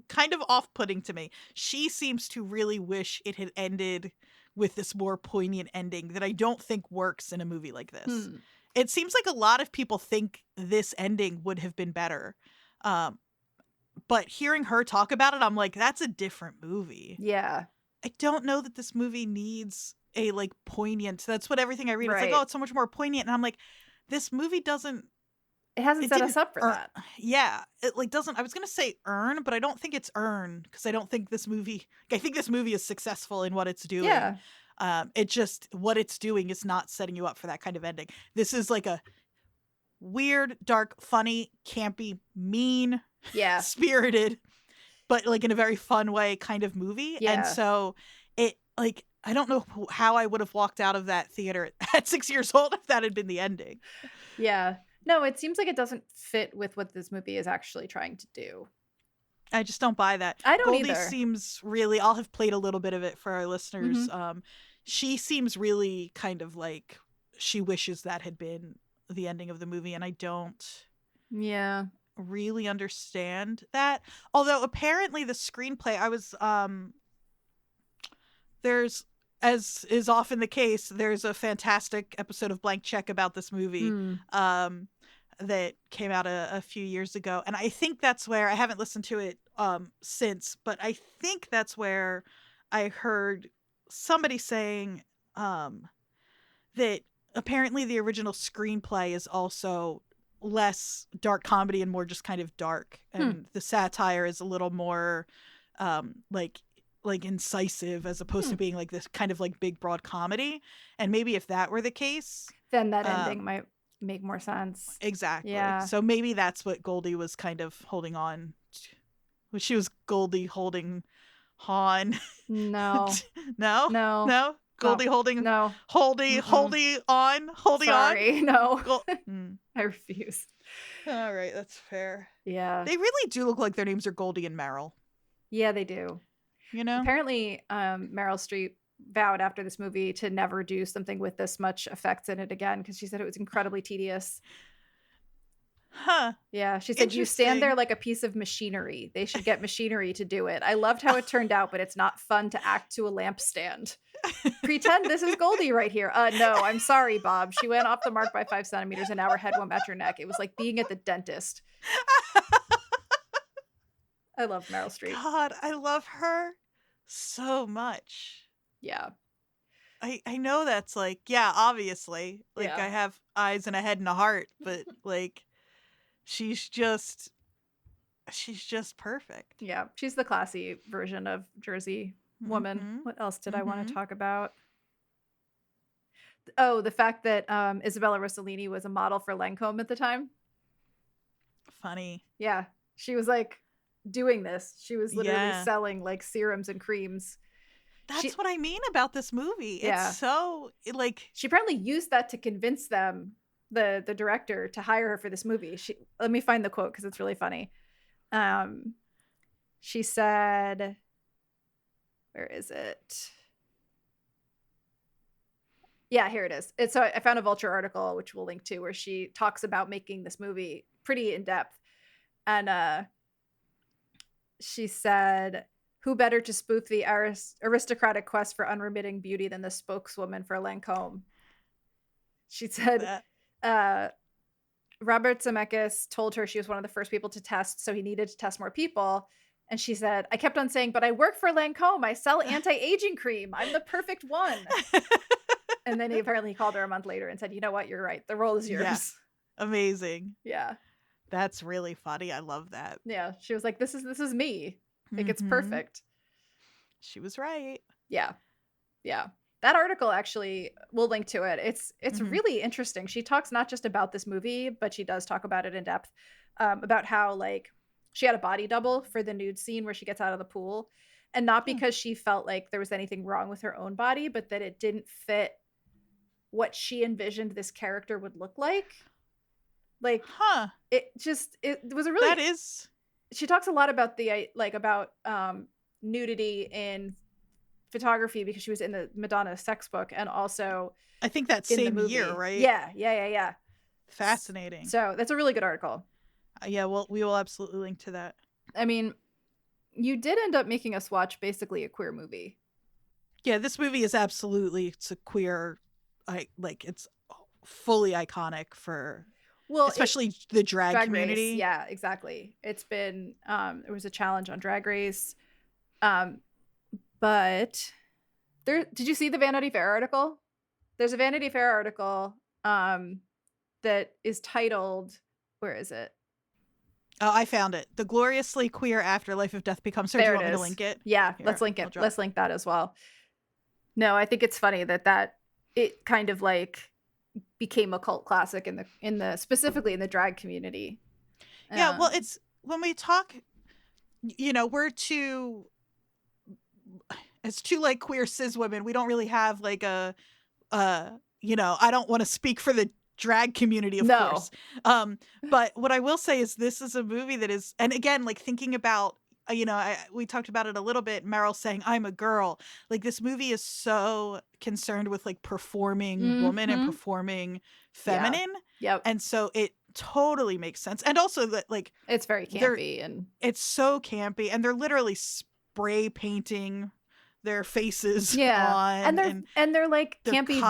kind of off-putting to me. She seems to really wish it had ended with this more poignant ending that I don't think works in a movie like this. It seems like a lot of people think this ending would have been better. But hearing her talk about it, I'm like, that's a different movie. Yeah. I don't know that this movie needs a like poignant. That's what everything I read. It's like, oh, it's so much more poignant. And I'm like, this movie doesn't. It hasn't set us up for that. Yeah. It like doesn't. I was going to say earn, but I don't think it's earn because I don't think this movie. I think this movie is successful in what it's doing. Yeah. It just, what it's doing is not setting you up for that kind of ending. This is like a weird, dark, funny, campy, mean, spirited, but like in a very fun way kind of movie. Yeah. And so it like, I don't know how I would have walked out of that theater at 6 years old if that had been the ending. Yeah. No, it seems like it doesn't fit with what this movie is actually trying to do. I just don't buy that. I don't Goldie either. Seems really, I'll have played a little bit of it for our listeners. She seems really kind of like she wishes that had been the ending of the movie, and I don't really understand that. Although apparently the screenplay, I was there's, as is often the case, there's a fantastic episode of Blank Check about this movie that came out a few years ago, and I think that's where, I haven't listened to it since, but I think that's where I heard somebody saying that apparently the original screenplay is also less dark comedy and more just kind of dark, and the satire is a little more like incisive as opposed to being like this kind of like big broad comedy. And maybe if that were the case, then that ending might make more sense. Exactly. Yeah. So maybe that's what Goldie was kind of holding on to. She was Goldie holding Hawn. No. No? Goldie holding no. Holding on. Sorry, no. Mm. I refuse. All right, that's fair. Yeah. They really do look like their names are Goldie and Meryl. Yeah, they do. You know? Apparently, Meryl Streep vowed after this movie to never do something with this much effects in it again because she said it was incredibly tedious. Huh. Yeah, she said you stand there like a piece of machinery. They should get machinery to do it. I loved how it turned out, but it's not fun to act to a lampstand. Pretend this is Goldie right here. No, I'm sorry, Bob. She went off the mark by 5 centimeters and now her head won't match her neck. It was like being at the dentist. I love Meryl Streep. God, I love her so much. Yeah. I know that's like, yeah, obviously. Like, I have eyes and a head and a heart, but like, she's just perfect. Yeah. She's the classy version of Jersey woman. Mm-hmm. What else did I want to talk about? Oh, the fact that Isabella Rossellini was a model for Lancôme at the time. Funny. Yeah. She was like doing this. She was literally selling like serums and creams. That's what I mean about this movie. Yeah. It's so like, she apparently used that to convince them, the director, to hire her for this movie. Let me find the quote because it's really funny. She said, where is it? Yeah, here it is. So I found a Vulture article, which we'll link to, where she talks about making this movie pretty in depth. And she said, who better to spoof the aristocratic quest for unremitting beauty than the spokeswoman for Lancôme? She said, Robert Zemeckis told her she was one of the first people to test, so he needed to test more people. And she said, I kept on saying, but I work for Lancôme. I sell anti-aging cream. I'm the perfect one. And then he apparently called her a month later and said, you know what? You're right. The role is yours. Yeah. Amazing. Yeah. That's really funny. I love that. Yeah. She was like, this is me. Like, it's perfect. She was right. Yeah. Yeah. That article, actually, we'll link to it. It's really interesting. She talks not just about this movie, but she does talk about it in depth, about how, like, she had a body double for the nude scene where she gets out of the pool. And not because she felt like there was anything wrong with her own body, but that it didn't fit what she envisioned this character would look like. Like, it was a really... That is... She talks a lot about nudity in photography because she was in the Madonna sex book, and also I think that same year, right? Yeah. Fascinating. So that's a really good article. Yeah, well, we will absolutely link to that. I mean, you did end up making us watch basically a queer movie. Yeah, this movie is absolutely, it's a queer, it's fully iconic for, especially the drag community. Race. Yeah, exactly. It's been, it was a challenge on Drag Race. But did you see the Vanity Fair article? There's a Vanity Fair article that is titled, where is it? Oh, I found it. The gloriously queer afterlife of Death Becomes Her. Do you want me to link it? Yeah, Here, let's link it. Let's link that as well. No, I think it's funny that it kind of like became a cult classic in the specifically in the drag community. Yeah, well, it's when we talk, we're as two like queer cis women, we don't really have like I don't want to speak for the drag community, of course. But what I will say is this is a movie that is, and again, like thinking about, we talked about it a little bit, Meryl saying, I'm a girl. Like this movie is so concerned with like performing woman and performing feminine. Yeah. Yep. And so it totally makes sense. And also that like it's very campy and it's so campy, and they're literally spray painting their faces on, and they're like campy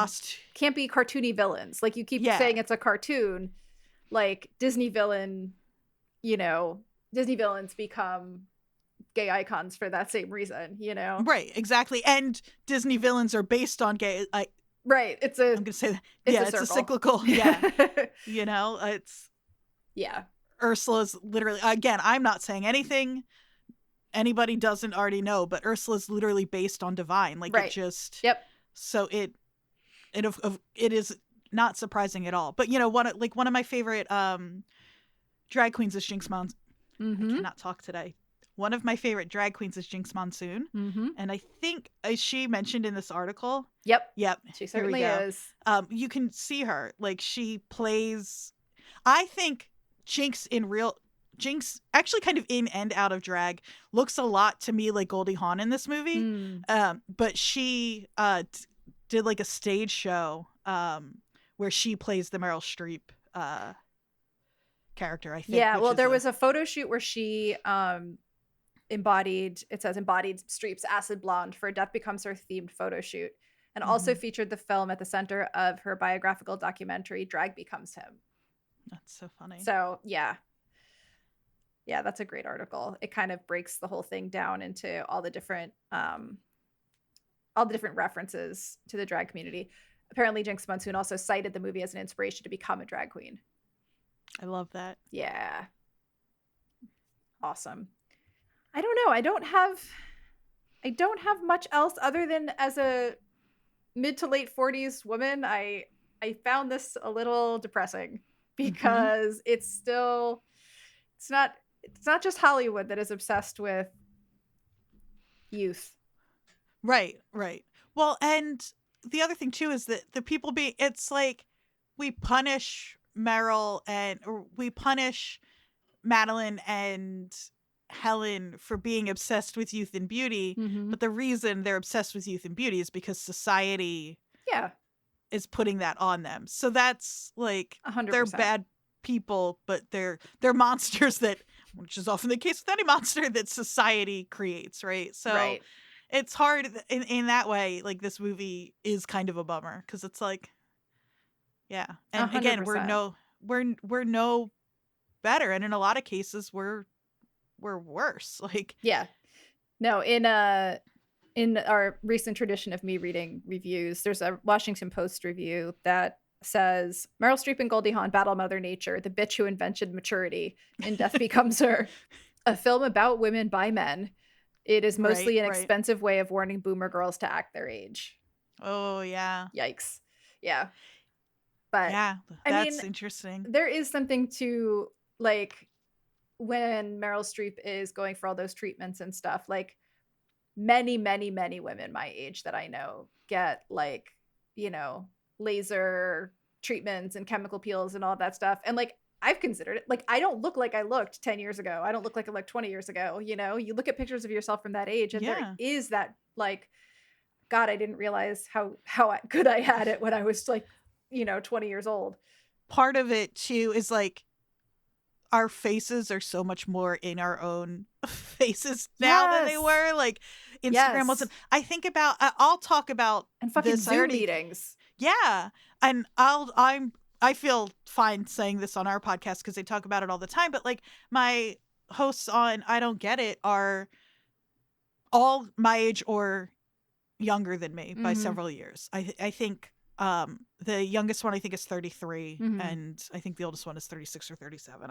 cartoony villains. Like you keep saying it's a cartoon, like Disney villains become gay icons for that same reason, right, exactly. And Disney villains are based on gay, right, I'm gonna say that, it's a cyclical, it's Ursula's literally, again, I'm not saying anything anybody doesn't already know, but Ursula's literally based on divine, like it just so it is not surprising at all. But one of my favorite drag queens is Jinx Monsoon. I cannot talk today. One of my favorite drag queens is Jinx Monsoon, and I think is she mentioned in this article? Yep, she certainly is. You can see her, like she plays, I think Jinx actually kind of in and out of drag looks a lot to me like Goldie Hawn in this movie. But she did like a stage show where she plays the Meryl Streep character, I think. Yeah, well, there was a photo shoot where she embodied Streep's Acid Blonde for Death Becomes Her themed photo shoot, and also featured the film at the center of her biographical documentary Drag Becomes Him. That's so funny. So yeah, that's a great article. It kind of breaks the whole thing down into all the different references to the drag community. Apparently, Jinx Monsoon also cited the movie as an inspiration to become a drag queen. I love that. Yeah. Awesome. I don't know. I don't have much else other than as a mid to late 40s woman, I found this a little depressing because it's not just Hollywood that is obsessed with youth. Right. Well, and the other thing too is that the people it's like we punish we punish Madeline and Helen for being obsessed with youth and beauty, but the reason they're obsessed with youth and beauty is because society is putting that on them. So that's like 100%. They're bad people, but they're monsters which is often the case with any monster that society creates, right? So it's hard in that way. Like this movie is kind of a bummer because it's like, and 100%. Again, we're no better, and in a lot of cases we're worse. Like no, in our recent tradition of me reading reviews, there's a Washington Post review that says Meryl Streep and Goldie Hawn battle Mother Nature, the bitch who invented maturity in Death Becomes Her, a film about women by men. It is mostly an expensive way of warning boomer girls to act their age. Oh yeah. Yikes. Yeah. But that's interesting. There is something to like when Meryl Streep is going for all those treatments and stuff, like many, many, many women my age that I know get like, laser treatments and chemical peels and all that stuff. And like, I've considered it. Like, I don't look like I looked 10 years ago. I don't look like I looked 20 years ago. You look at pictures of yourself from that age and there is that like, God, I didn't realize how good I had it when I was like, 20 years old. Part of it too is like, our faces are so much more in our own faces now than they were. Like Instagram wasn't. I think about. I'll talk about and fucking this. Zoom meetings. Yeah, and I feel fine saying this on our podcast because they talk about it all the time. But like my hosts on I Don't Get It are all my age or younger than me by several years. I think the youngest one I think is 33 and I think the oldest one is 36 or 37.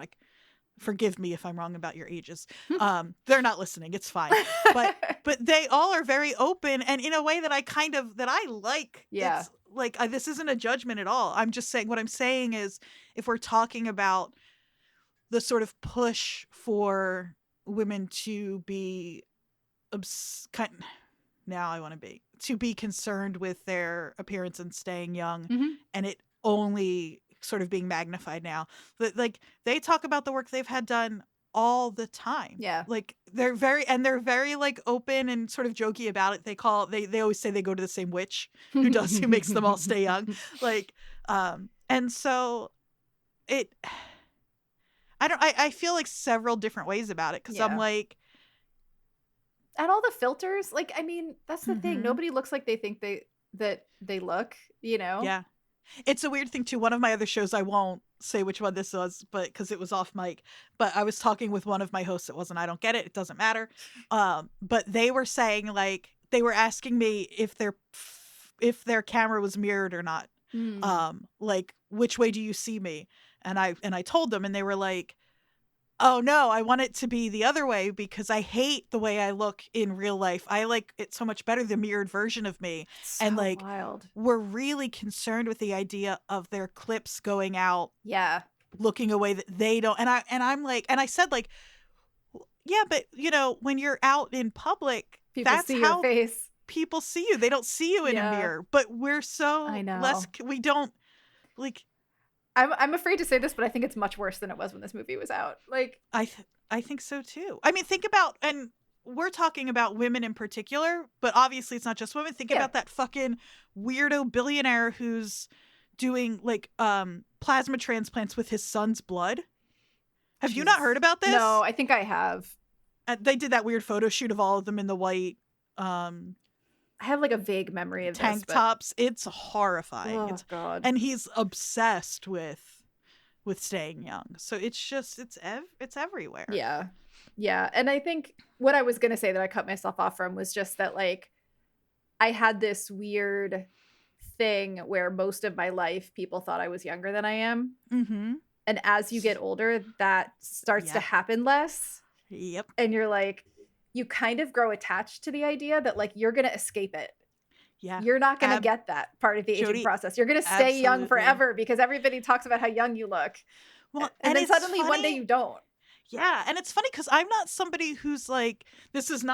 Forgive me if I'm wrong about your ages. They're not listening. It's fine. But they all are very open and in a way that I like. Yeah. It's like this isn't a judgment at all. I'm just saying what I'm saying is if we're talking about the sort of push for women to be to be concerned with their appearance and staying young and it only sort of being magnified now. But like they talk about the work they've had done all the time. Yeah. Like they're very like open and sort of jokey about it. They always say they go to the same witch who makes them all stay young. Like and so I feel like several different ways about it because I'm like and all the filters, like I mean, that's the thing. Nobody looks like they think that they look, you know? Yeah. It's a weird thing too. One of my other shows, I won't say which one this was, but because it was off mic, but I was talking with one of my hosts. It wasn't I Don't Get It. It doesn't matter. But they were saying like they were asking me if their camera was mirrored or not. Like which way do you see me? And I told them and they were like, oh no, I want it to be the other way because I hate the way I look in real life. I like it so much better, the mirrored version of me. So and like wild. We're really concerned with the idea of their clips going out looking a way that they don't. And I'm like, and I said like, yeah, but you know, when you're out in public, people that's see how your face. People see you. They don't see you in a mirror, but we're so we don't like. I'm afraid to say this, but I think it's much worse than it was when this movie was out. Like I think so too. I mean, think about, and we're talking about women in particular, but obviously it's not just women. Think about that fucking weirdo billionaire who's doing like plasma transplants with his son's blood. Have you not heard about this? No, I think I have. They did that weird photo shoot of all of them in the white I have like a vague memory of tank tops. It's horrifying. Oh God! And he's obsessed with staying young. So it's just it's everywhere. Yeah, yeah. And I think what I was gonna say that I cut myself off from was just that like I had this weird thing where most of my life people thought I was younger than I am. And as you get older, that starts to happen less. Yep. And you're like, you kind of grow attached to the idea that like you're going to escape it. Yeah. You're not going to get that part of the aging process. You're going to stay young forever because everybody talks about how young you look. Well, and then suddenly one day you don't. Yeah. And it's funny because I'm not somebody who's like, this is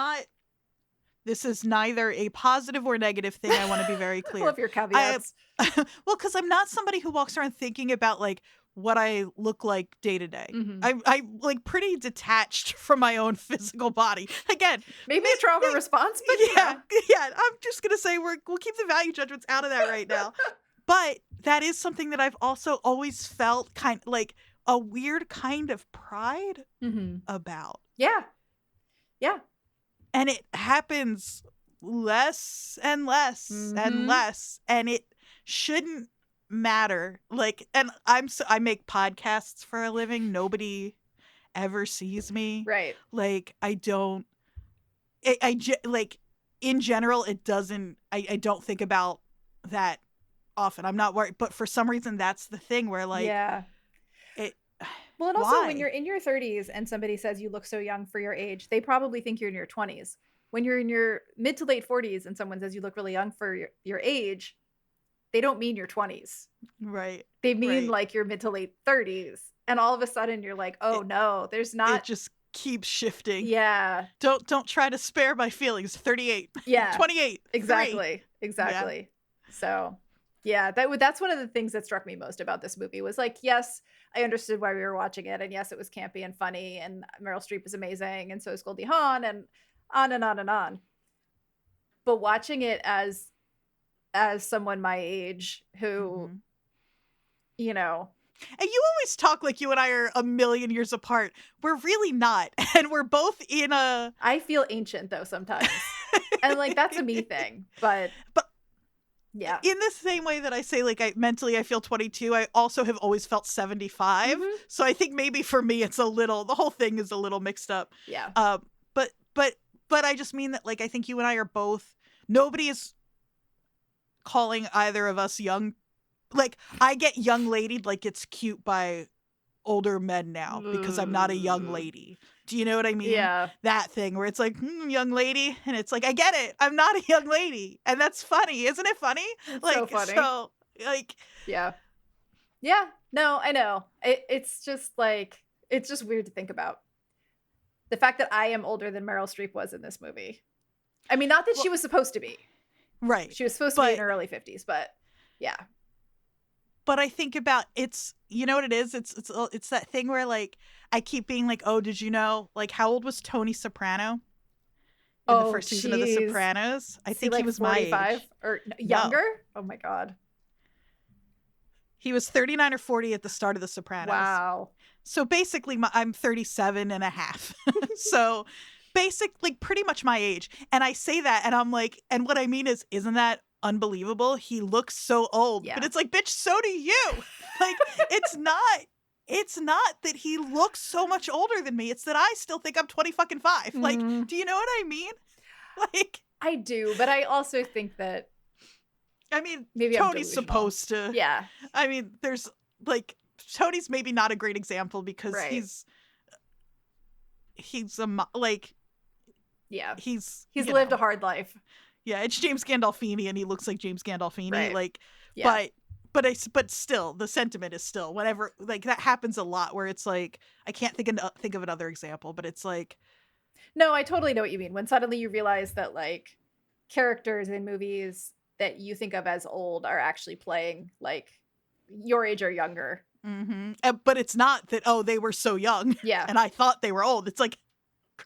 neither a positive or negative thing. I want to be very clear. I love your caveats. Well, because I'm not somebody who walks around thinking about like what I look like day to day. I'm like pretty detached from my own physical body. Again, maybe a trauma response, but yeah. I'm just gonna say we'll keep the value judgments out of that right now. But that is something that I've also always felt kind of like a weird kind of pride about. Yeah. Yeah. And it happens less and less and less, and it shouldn't matter. Like, and I make podcasts for a living. Nobody ever sees me. Right. Like, I don't. Like in general, it doesn't. I don't think about that often. I'm not worried, but for some reason, that's the thing where like, Well, and also when you're in your 30s and somebody says you look so young for your age, they probably think you're in your 20s. When you're in your mid to late 40s and someone says you look really young for your age, they don't mean your 20s. Right. They mean like your mid to late 30s. And all of a sudden you're like, oh no, there's not. It just keeps shifting. Yeah. Don't try to spare my feelings. 38. Yeah. 28. Exactly. 3. Exactly. Yeah. So yeah, that's one of the things that struck me most about this movie was like, yes, I understood why we were watching it. And yes, it was campy and funny. And Meryl Streep is amazing. And so is Goldie Hawn and on and on and on. But watching it as someone my age who, you know, And you always talk like you and I are a million years apart. We're really not. And we're both in a... I feel ancient, though, sometimes. And, like, that's a me thing. But yeah. In the same way that I say, like, mentally I feel 22, I also have always felt 75. Mm-hmm. So I think maybe for me it's the whole thing is a little mixed up. Yeah. But I just mean that, like, I think you and I are both... Nobody is calling either of us young. Like, I get young lady like it's cute by older men now because I'm not a young lady. Do you know what I mean? Yeah. That thing where it's like, young lady. And it's like, I get it. I'm not a young lady. And that's funny. Isn't it funny? It's like, so funny. So, like. Yeah. Yeah. No, I know. It's just like, it's just weird to think about. The fact that I am older than Meryl Streep was in this movie. I mean, not that she was supposed to be. Right. She was supposed to be in her early 50s, but yeah. But I think about you know what it is? It's that thing where, like, I keep being like, oh, did you know? Like, how old was Tony Soprano in the first season of The Sopranos? I think he was 45 my age. Or younger? No. Oh my God. He was 39 or 40 at the start of The Sopranos. Wow. So basically, I'm 37 and a half. So basically, pretty much my age. And I say that, and I'm like, and what I mean is, isn't that unbelievable? He looks so old. Yeah. But it's like, bitch, so do you. Like, it's not that he looks so much older than me. It's that I still think I'm 20-5. Like, do you know what I mean? Like, I do, but I also think that, I mean, maybe Tony's supposed to. Yeah. I mean, there's like, Tony's maybe not a great example because he's like, yeah, he's lived a hard life. Yeah, it's James Gandolfini, and he looks like James Gandolfini. Right. Like, yeah. but still, the sentiment is still whenever, like, that happens a lot where it's like, I can't think of another example, but it's like, no, I totally know what you mean. When suddenly you realize that, like, characters in movies that you think of as old are actually playing like your age or younger. Mm-hmm. But it's not that, oh, they were so young. Yeah. And I thought they were old. It's like,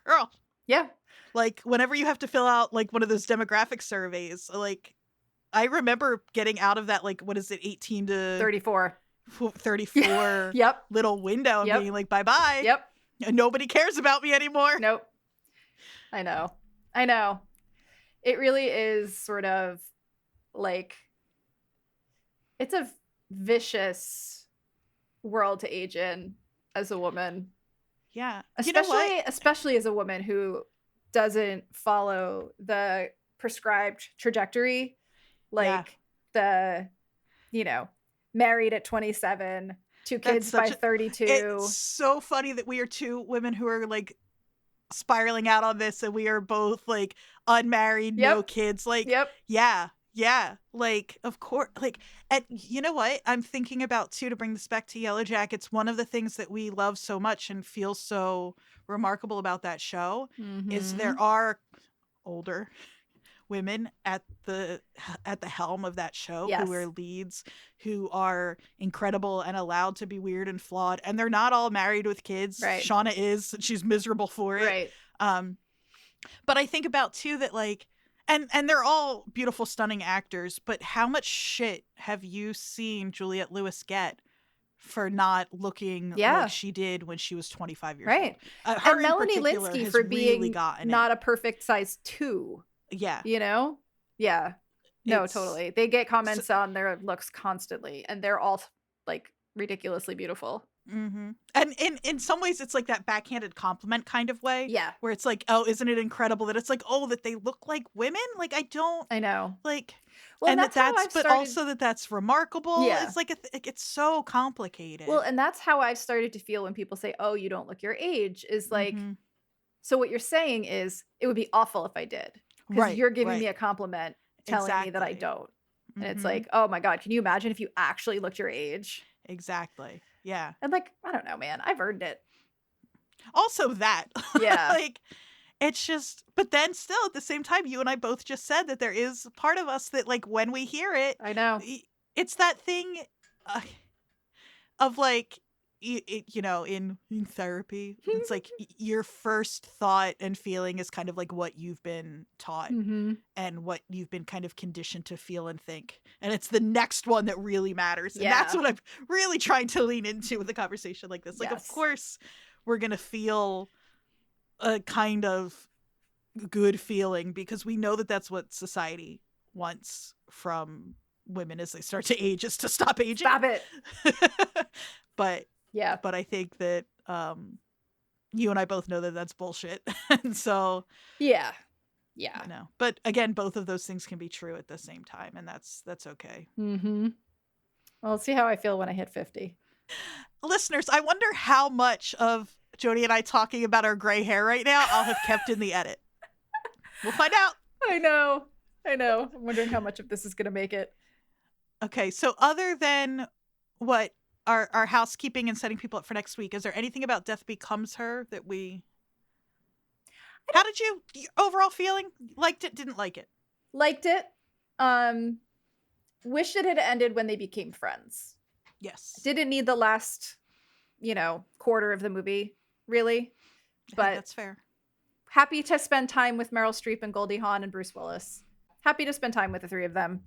girl. Yeah. Like, whenever you have to fill out, like, one of those demographic surveys, like, I remember getting out of that, like, what is it, 18 to 34 yep. little window and being like, bye-bye. Yep. And nobody cares about me anymore. Nope. I know. It really is sort of like, it's a vicious world to age in as a woman. Yeah. Especially as a woman who doesn't follow the prescribed trajectory, like the, married at 27, 2 kids by 32. It's so funny that we are two women who are, like, spiraling out on this, and we are both, like, unmarried, no kids. Like, yeah, like, of course, like, and you know what I'm thinking about too, to bring this back to Yellowjackets, one of the things that we love so much and feel so remarkable about that show is there are older women at the helm of that show who are leads, who are incredible and allowed to be weird and flawed, and they're not all married with kids. Right. Shauna is, she's miserable for it. Right. But I think about too that, like, and they're all beautiful, stunning actors, but how much shit have you seen Juliette Lewis get for not looking like she did when she was 25 years old? Her and Melanie Lynskey for being not a perfect size 2. Yeah. Yeah. No, totally. They get comments on their looks constantly, and they're all, like, ridiculously beautiful. Mm-hmm. And in some ways it's like that backhanded compliment kind of way. Yeah. Where it's like, oh, isn't it incredible that it's like, oh, that they look like women? Like, I know. Like, well, and that's remarkable. Yeah. It's like, it's so complicated. Well, and that's how I've started to feel when people say, oh, you don't look your age, is like, so what you're saying is it would be awful if I did. Because you're giving me a compliment telling me that I don't. And it's like, oh my God, can you imagine if you actually looked your age? Exactly. Yeah. And, like, I don't know, man. I've earned it. Also that. Yeah. Like, it's just, but then still at the same time, you and I both just said that there is part of us that, like, when we hear it. I know. It's that thing of, like, in therapy, it's like your first thought and feeling is kind of like what you've been taught and what you've been kind of conditioned to feel and think. And it's the next one that really matters. And that's what I'm really trying to lean into with a conversation like this. Like, of course, we're going to feel a kind of good feeling because we know that that's what society wants from women as they start to age, is to stop aging. Stop it. But I think that you and I both know that that's bullshit. And so no. But again, both of those things can be true at the same time, and that's okay. Well, let's see how I feel when I hit 50. Listeners, I wonder how much of Jodie and I talking about our gray hair right now I'll have kept in the edit. We'll find out. I know. I'm wondering how much of this is going to make it. Okay, so other than what our housekeeping and setting people up for next week, is there anything about Death Becomes Her that we... How did your overall feeling? Liked it, didn't like it? Liked it. Wished it had ended when they became friends. Yes. Didn't need the last, quarter of the movie, really. But that's fair. Happy to spend time with Meryl Streep and Goldie Hawn and Bruce Willis. Happy to spend time with the three of them.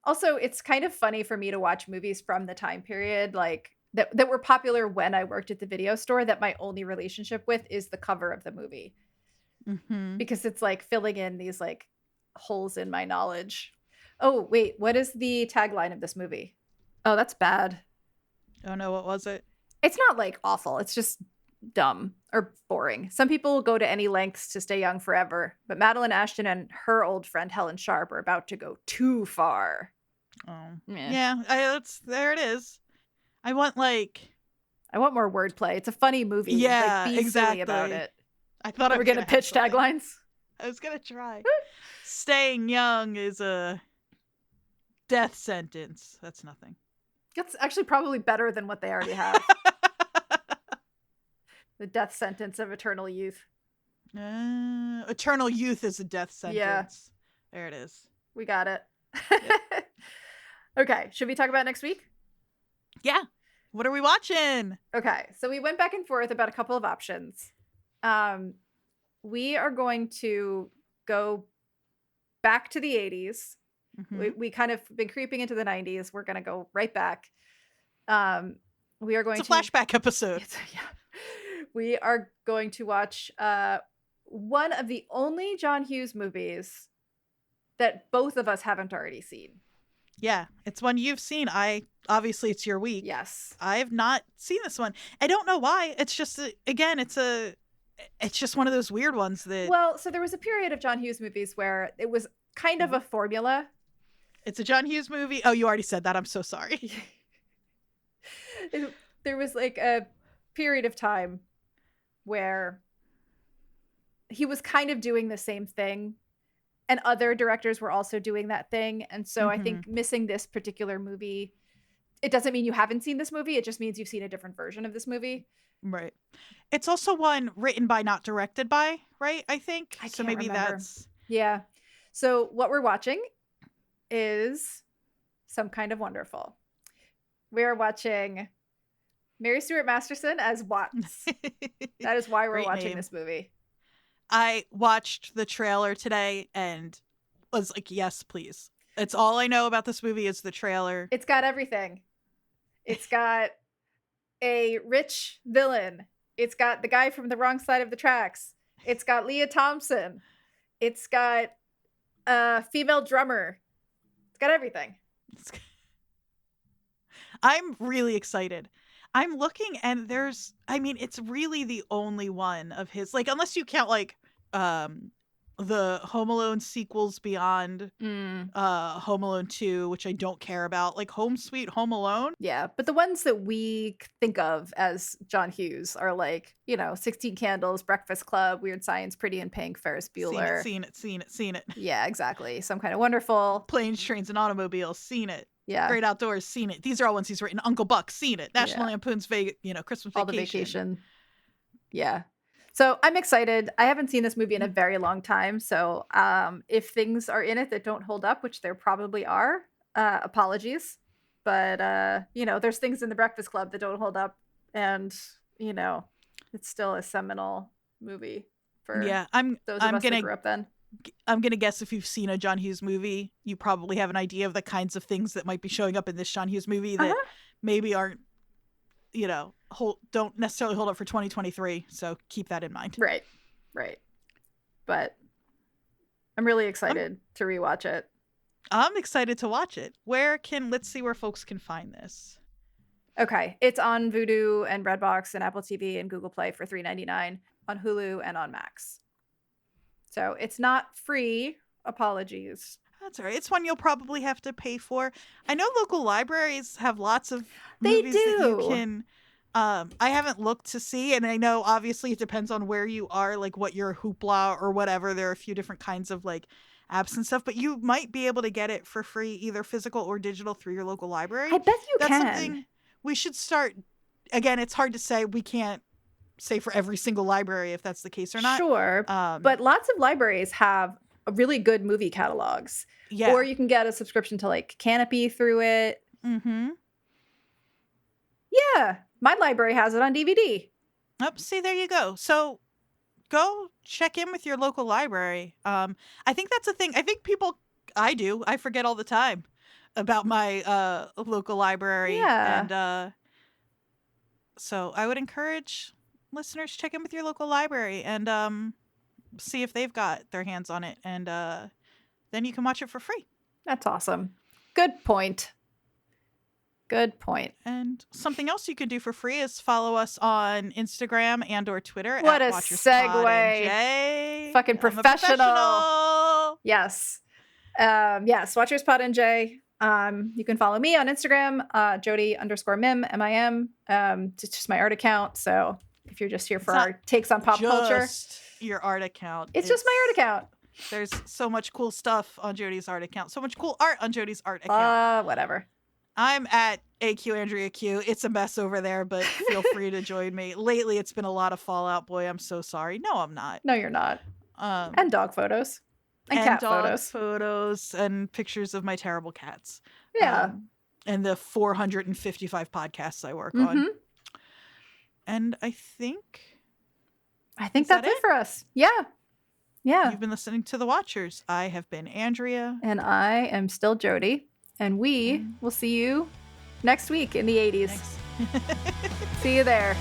Also, it's kind of funny for me to watch movies from the time period like that were popular when I worked at the video store that my only relationship with is the cover of the movie. Because it's like filling in these like holes in my knowledge. Oh, wait, what is the tagline of this movie? Oh, that's bad. Oh no, what was it? It's not like awful. It's just dumb or boring. Some people will go to any lengths to stay young forever, but Madeline Ashton and her old friend Helen Sharp are about to go too far. Oh, yeah. There it is. I want more wordplay. It's a funny movie. Yeah, be silly silly about it. I thought we're gonna pitch taglines. I was gonna try. Staying young is a death sentence. That's nothing. That's actually probably better than what they already have. The death sentence of eternal youth. Eternal youth is a death sentence. Yeah. There it is. We got it. Yep. Okay, should we talk about next week? Yeah. What are we watching? Okay, so we went back and forth about a couple of options. We are going to go back to the 80s. We kind of been creeping into the 90s. We're going to go right back. We are going It's a flashback episode. We are going to watch one of the only John Hughes movies that both of us haven't already seen. Yeah, it's one you've seen. Obviously it's your week. Yes. I have not seen this one. I don't know why. It's just, again, it's just one of those weird ones that... Well, so there was a period of John Hughes movies where it was kind of a formula. It's a John Hughes movie. Oh, you already said that. I'm so sorry. There was like a period of time where he was kind of doing the same thing and other directors were also doing that thing. And so I think missing this particular movie, it doesn't mean you haven't seen this movie. It just means you've seen a different version of this movie. Right. It's also one written by, not directed by, right? I think. So maybe remember. That's... Yeah. So what we're watching is Some Kind of Wonderful. We're watching Mary Stuart Masterson as Watts. That is why we're watching this movie. I watched the trailer today and was like, yes, please. It's all I know about this movie is the trailer. It's got everything. It's got a rich villain. It's got the guy from The Wrong Side of the Tracks. It's got Leah Thompson. It's got a female drummer. It's got everything. I'm really excited. I'm looking and it's really the only one of his, like, unless you count like the Home Alone sequels beyond Home Alone 2, which I don't care about, like Home Sweet Home Alone. Yeah, but the ones that we think of as John Hughes are like, 16 Candles, Breakfast Club, Weird Science, Pretty in Pink, Ferris Bueller. Seen it. Yeah, exactly. Some Kind of Wonderful. Planes, Trains, and Automobiles, seen it. Yeah. Great Outdoors, seen it. These are all ones he's written. Uncle Buck, seen it. National Lampoon's Christmas Vacation. All the Vacation. Yeah. So I'm excited. I haven't seen this movie in a very long time. So if things are in it that don't hold up, which there probably are, apologies. But, there's things in The Breakfast Club that don't hold up and you know, it's still a seminal movie for I'm those of us gonna that grew up then. I'm gonna guess if you've seen a John Hughes movie, you probably have an idea of the kinds of things that might be showing up in this John Hughes movie that maybe aren't, you know, don't necessarily hold up for 2023. So keep that in mind. Right. But I'm really excited to rewatch it. I'm excited to watch it. Let's see where folks can find this. Okay, it's on Vudu and Redbox and Apple TV and Google Play for $3.99, on Hulu and on Max. So it's not free. Apologies. That's all right. It's one you'll probably have to pay for. I know local libraries have lots of movies that you can. I haven't looked to see, and I know obviously it depends on where you are, like what your Hoopla or whatever. There are a few different kinds of like apps and stuff, but you might be able to get it for free, either physical or digital, through your local library. I bet you That's can. Something we should start. Again, it's hard to say. We can't say for every single library if that's the case or not. Sure, but lots of libraries have really good movie catalogs. Yeah. Or you can get a subscription to like Canopy through it. Mm-hmm. Yeah, my library has it on DVD. Oh, see, there you go. So go check in with your local library. I think that's a thing. I think I forget all the time about my local library. Yeah. And so I would encourage listeners, check in with your local library and see if they've got their hands on it. And then you can watch it for free. That's awesome. Good point. And something else you can do for free is follow us on Instagram and or Twitter. What at a WatchersPodNJ. Fucking professional. Professional. Yes. WatchersPodNJ. You can follow me on Instagram, Jodie_Mim, M-I-M. It's just my art account. So if you're just here for our takes on pop culture. Your art account. It's just my art account. There's so much cool stuff on Jodie's art account. So much cool art on Jodie's art account. Whatever. I'm at AQ Andrea Q. It's a mess over there, but feel free to join me. Lately, it's been a lot of Fallout Boy. I'm so sorry. No, I'm not. No, you're not. And dog photos. And cat photos. And pictures of my terrible cats. Yeah. And the 455 podcasts I work on. And I think that's it for us. Yeah. You've been listening to The Watchers. I have been Andrea. And I am still Jodie. And we will see you next week in the 80s. See you there.